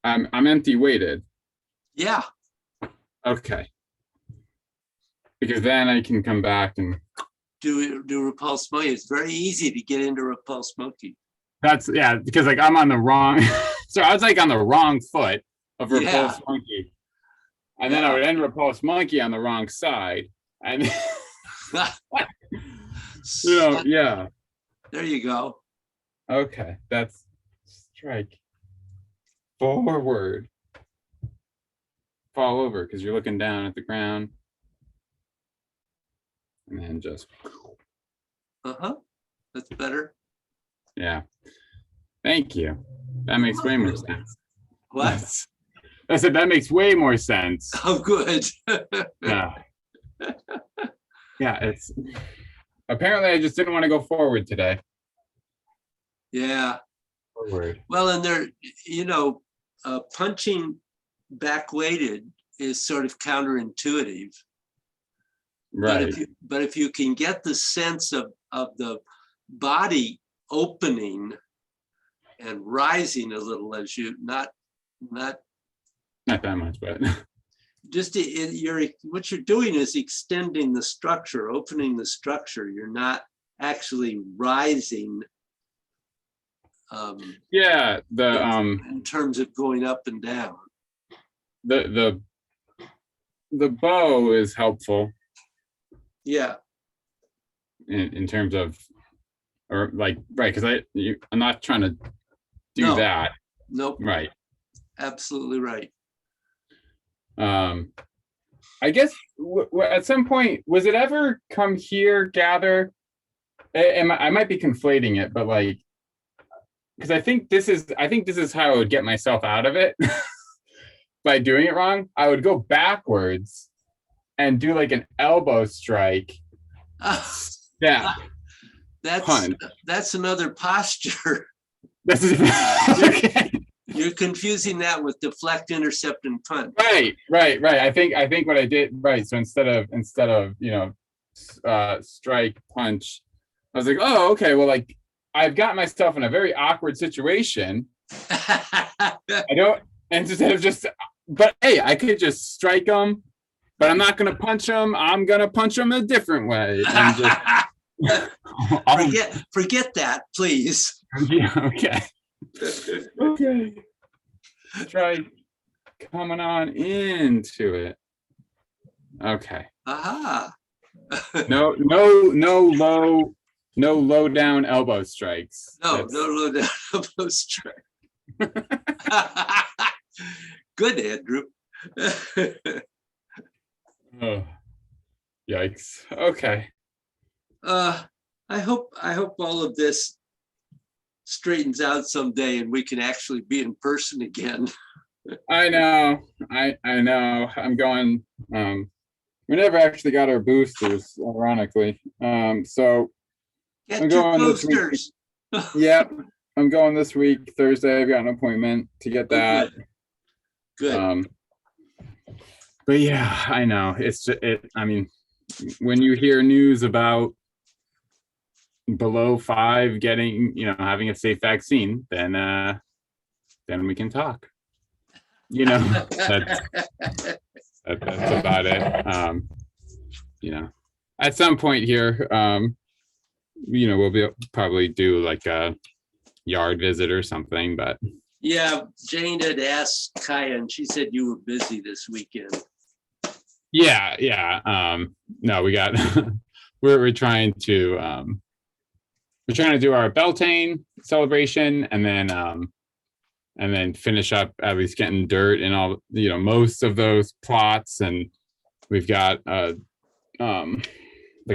I'm empty weighted. Yeah, Okay. Because then I can come back and do repulse monkey. It's very easy to get into repulse monkey. that's, yeah, because like I'm on the wrong, so I was like on the wrong foot of Yeah. repulse monkey. And then I Yeah. would end repulse monkey on the wrong side. And, yeah. There you go. Okay, that's strike. Forward. Fall over because you're looking down at the ground. And then just, Uh-huh. That's better. yeah. Thank you. That makes way more sense. What? I said that makes way more sense. Oh, good. Yeah. Yeah, it's apparently I just didn't want to go forward today. Yeah. Forward. Well, and there, punching back weighted is sort of counterintuitive. Right. But if you can get the sense of the body opening and rising a little as you not Not that much, but just what you're doing is extending the structure, opening the structure. You're not actually rising yeah, in terms of going up and down. the bow is helpful Yeah. in terms of, or like, right, because I'm not trying to do No. that. Nope. Right. Absolutely right. I guess at some point, was it ever come here, gather? I might be conflating it, but like, because I think this is how I would get myself out of it by doing it wrong. I would go backwards and do like an elbow strike. Yeah. That's another posture. This is okay. You're confusing that with deflect, intercept, and punt. Right. I think what I did, right. So instead of strike, punch, I was like, oh, okay. Well, like I've got myself in a very awkward situation. Instead of just, but hey, I could just strike them, but I'm not going to punch them. I'm going to punch them a different way. And just, forget that, please. Yeah. Okay. Okay. Try coming on into it. Okay. Aha. No low down elbow strikes. No low down elbow strike. Good, Andrew. Oh, yikes. Okay. I hope all of this straightens out someday and we can actually be in person again. I know. I know. I'm going. We never actually got our boosters, ironically. So Get I'm your going this week. boosters. Yep. I'm going this week, Thursday. I've got an appointment to get that. Good. But yeah, I know. It's just, I mean, when you hear news about below 5 getting, having a safe vaccine, then we can talk. That's about it. At some point here, we'll probably do like a yard visit or something, but Yeah, Jane had asked Kaya and she said you were busy this weekend. yeah. No, we got we're trying to do our Beltane celebration and then finish up at least getting dirt and all, most of those plots. And we've got like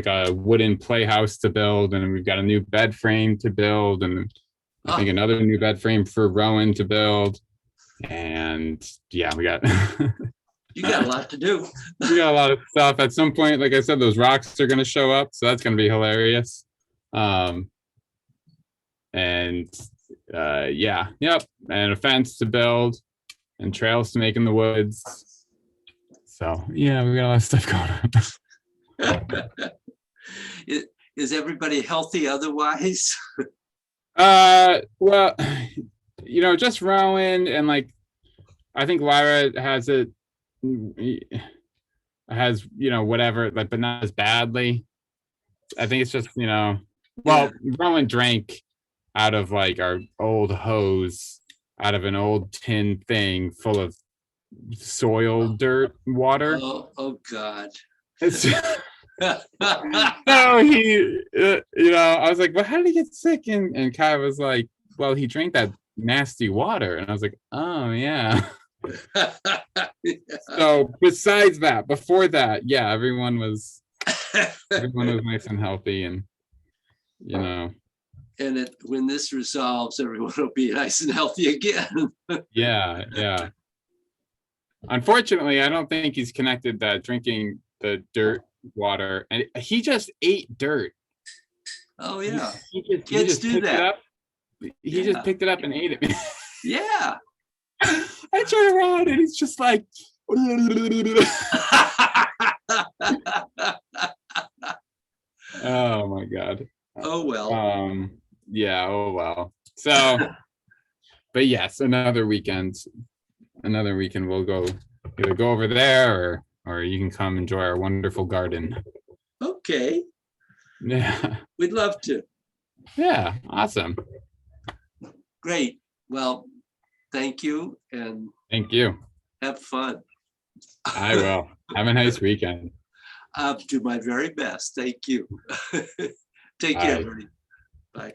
a wooden playhouse to build, and we've got a new bed frame to build, and I think another new bed frame for Rowan to build. And yeah, we got You got a lot to do. we got a lot of stuff. At some point, like I said, those rocks are going to show up, so that's going to be hilarious. And yep, and a fence to build and trails to make in the woods. So yeah, we got a lot of stuff going on. Is Is everybody healthy otherwise? Well, just Rowan and like, I think Lyra has it, whatever, like, but not as badly. I think it's just, well, Rowan drank out of like our old hose, out of an old tin thing full of soil, dirt, water. Oh God. No, he, I was like, well, how did he get sick? And Kai was like, well, he drank that nasty water. And I was like, oh, yeah. So besides that, before that, yeah, everyone was nice and healthy, and, And when this resolves, everyone will be nice and healthy again. yeah. Unfortunately, I don't think he's connected that drinking the dirt water, and he just ate dirt. Oh yeah. He Kids just do picked that. it up. He just picked it up and ate it. Yeah. I turn around and he's just like, oh my God. Oh well. Yeah, oh well. So, but yes, another weekend we'll go either go over there or you can come enjoy our wonderful garden. Okay. Yeah. We'd love to. Yeah, awesome. Great. Well, thank you and Thank you. have fun. I will. Have a nice weekend. I'll do my very best. Thank you. Take care, Bye. everybody. Bye.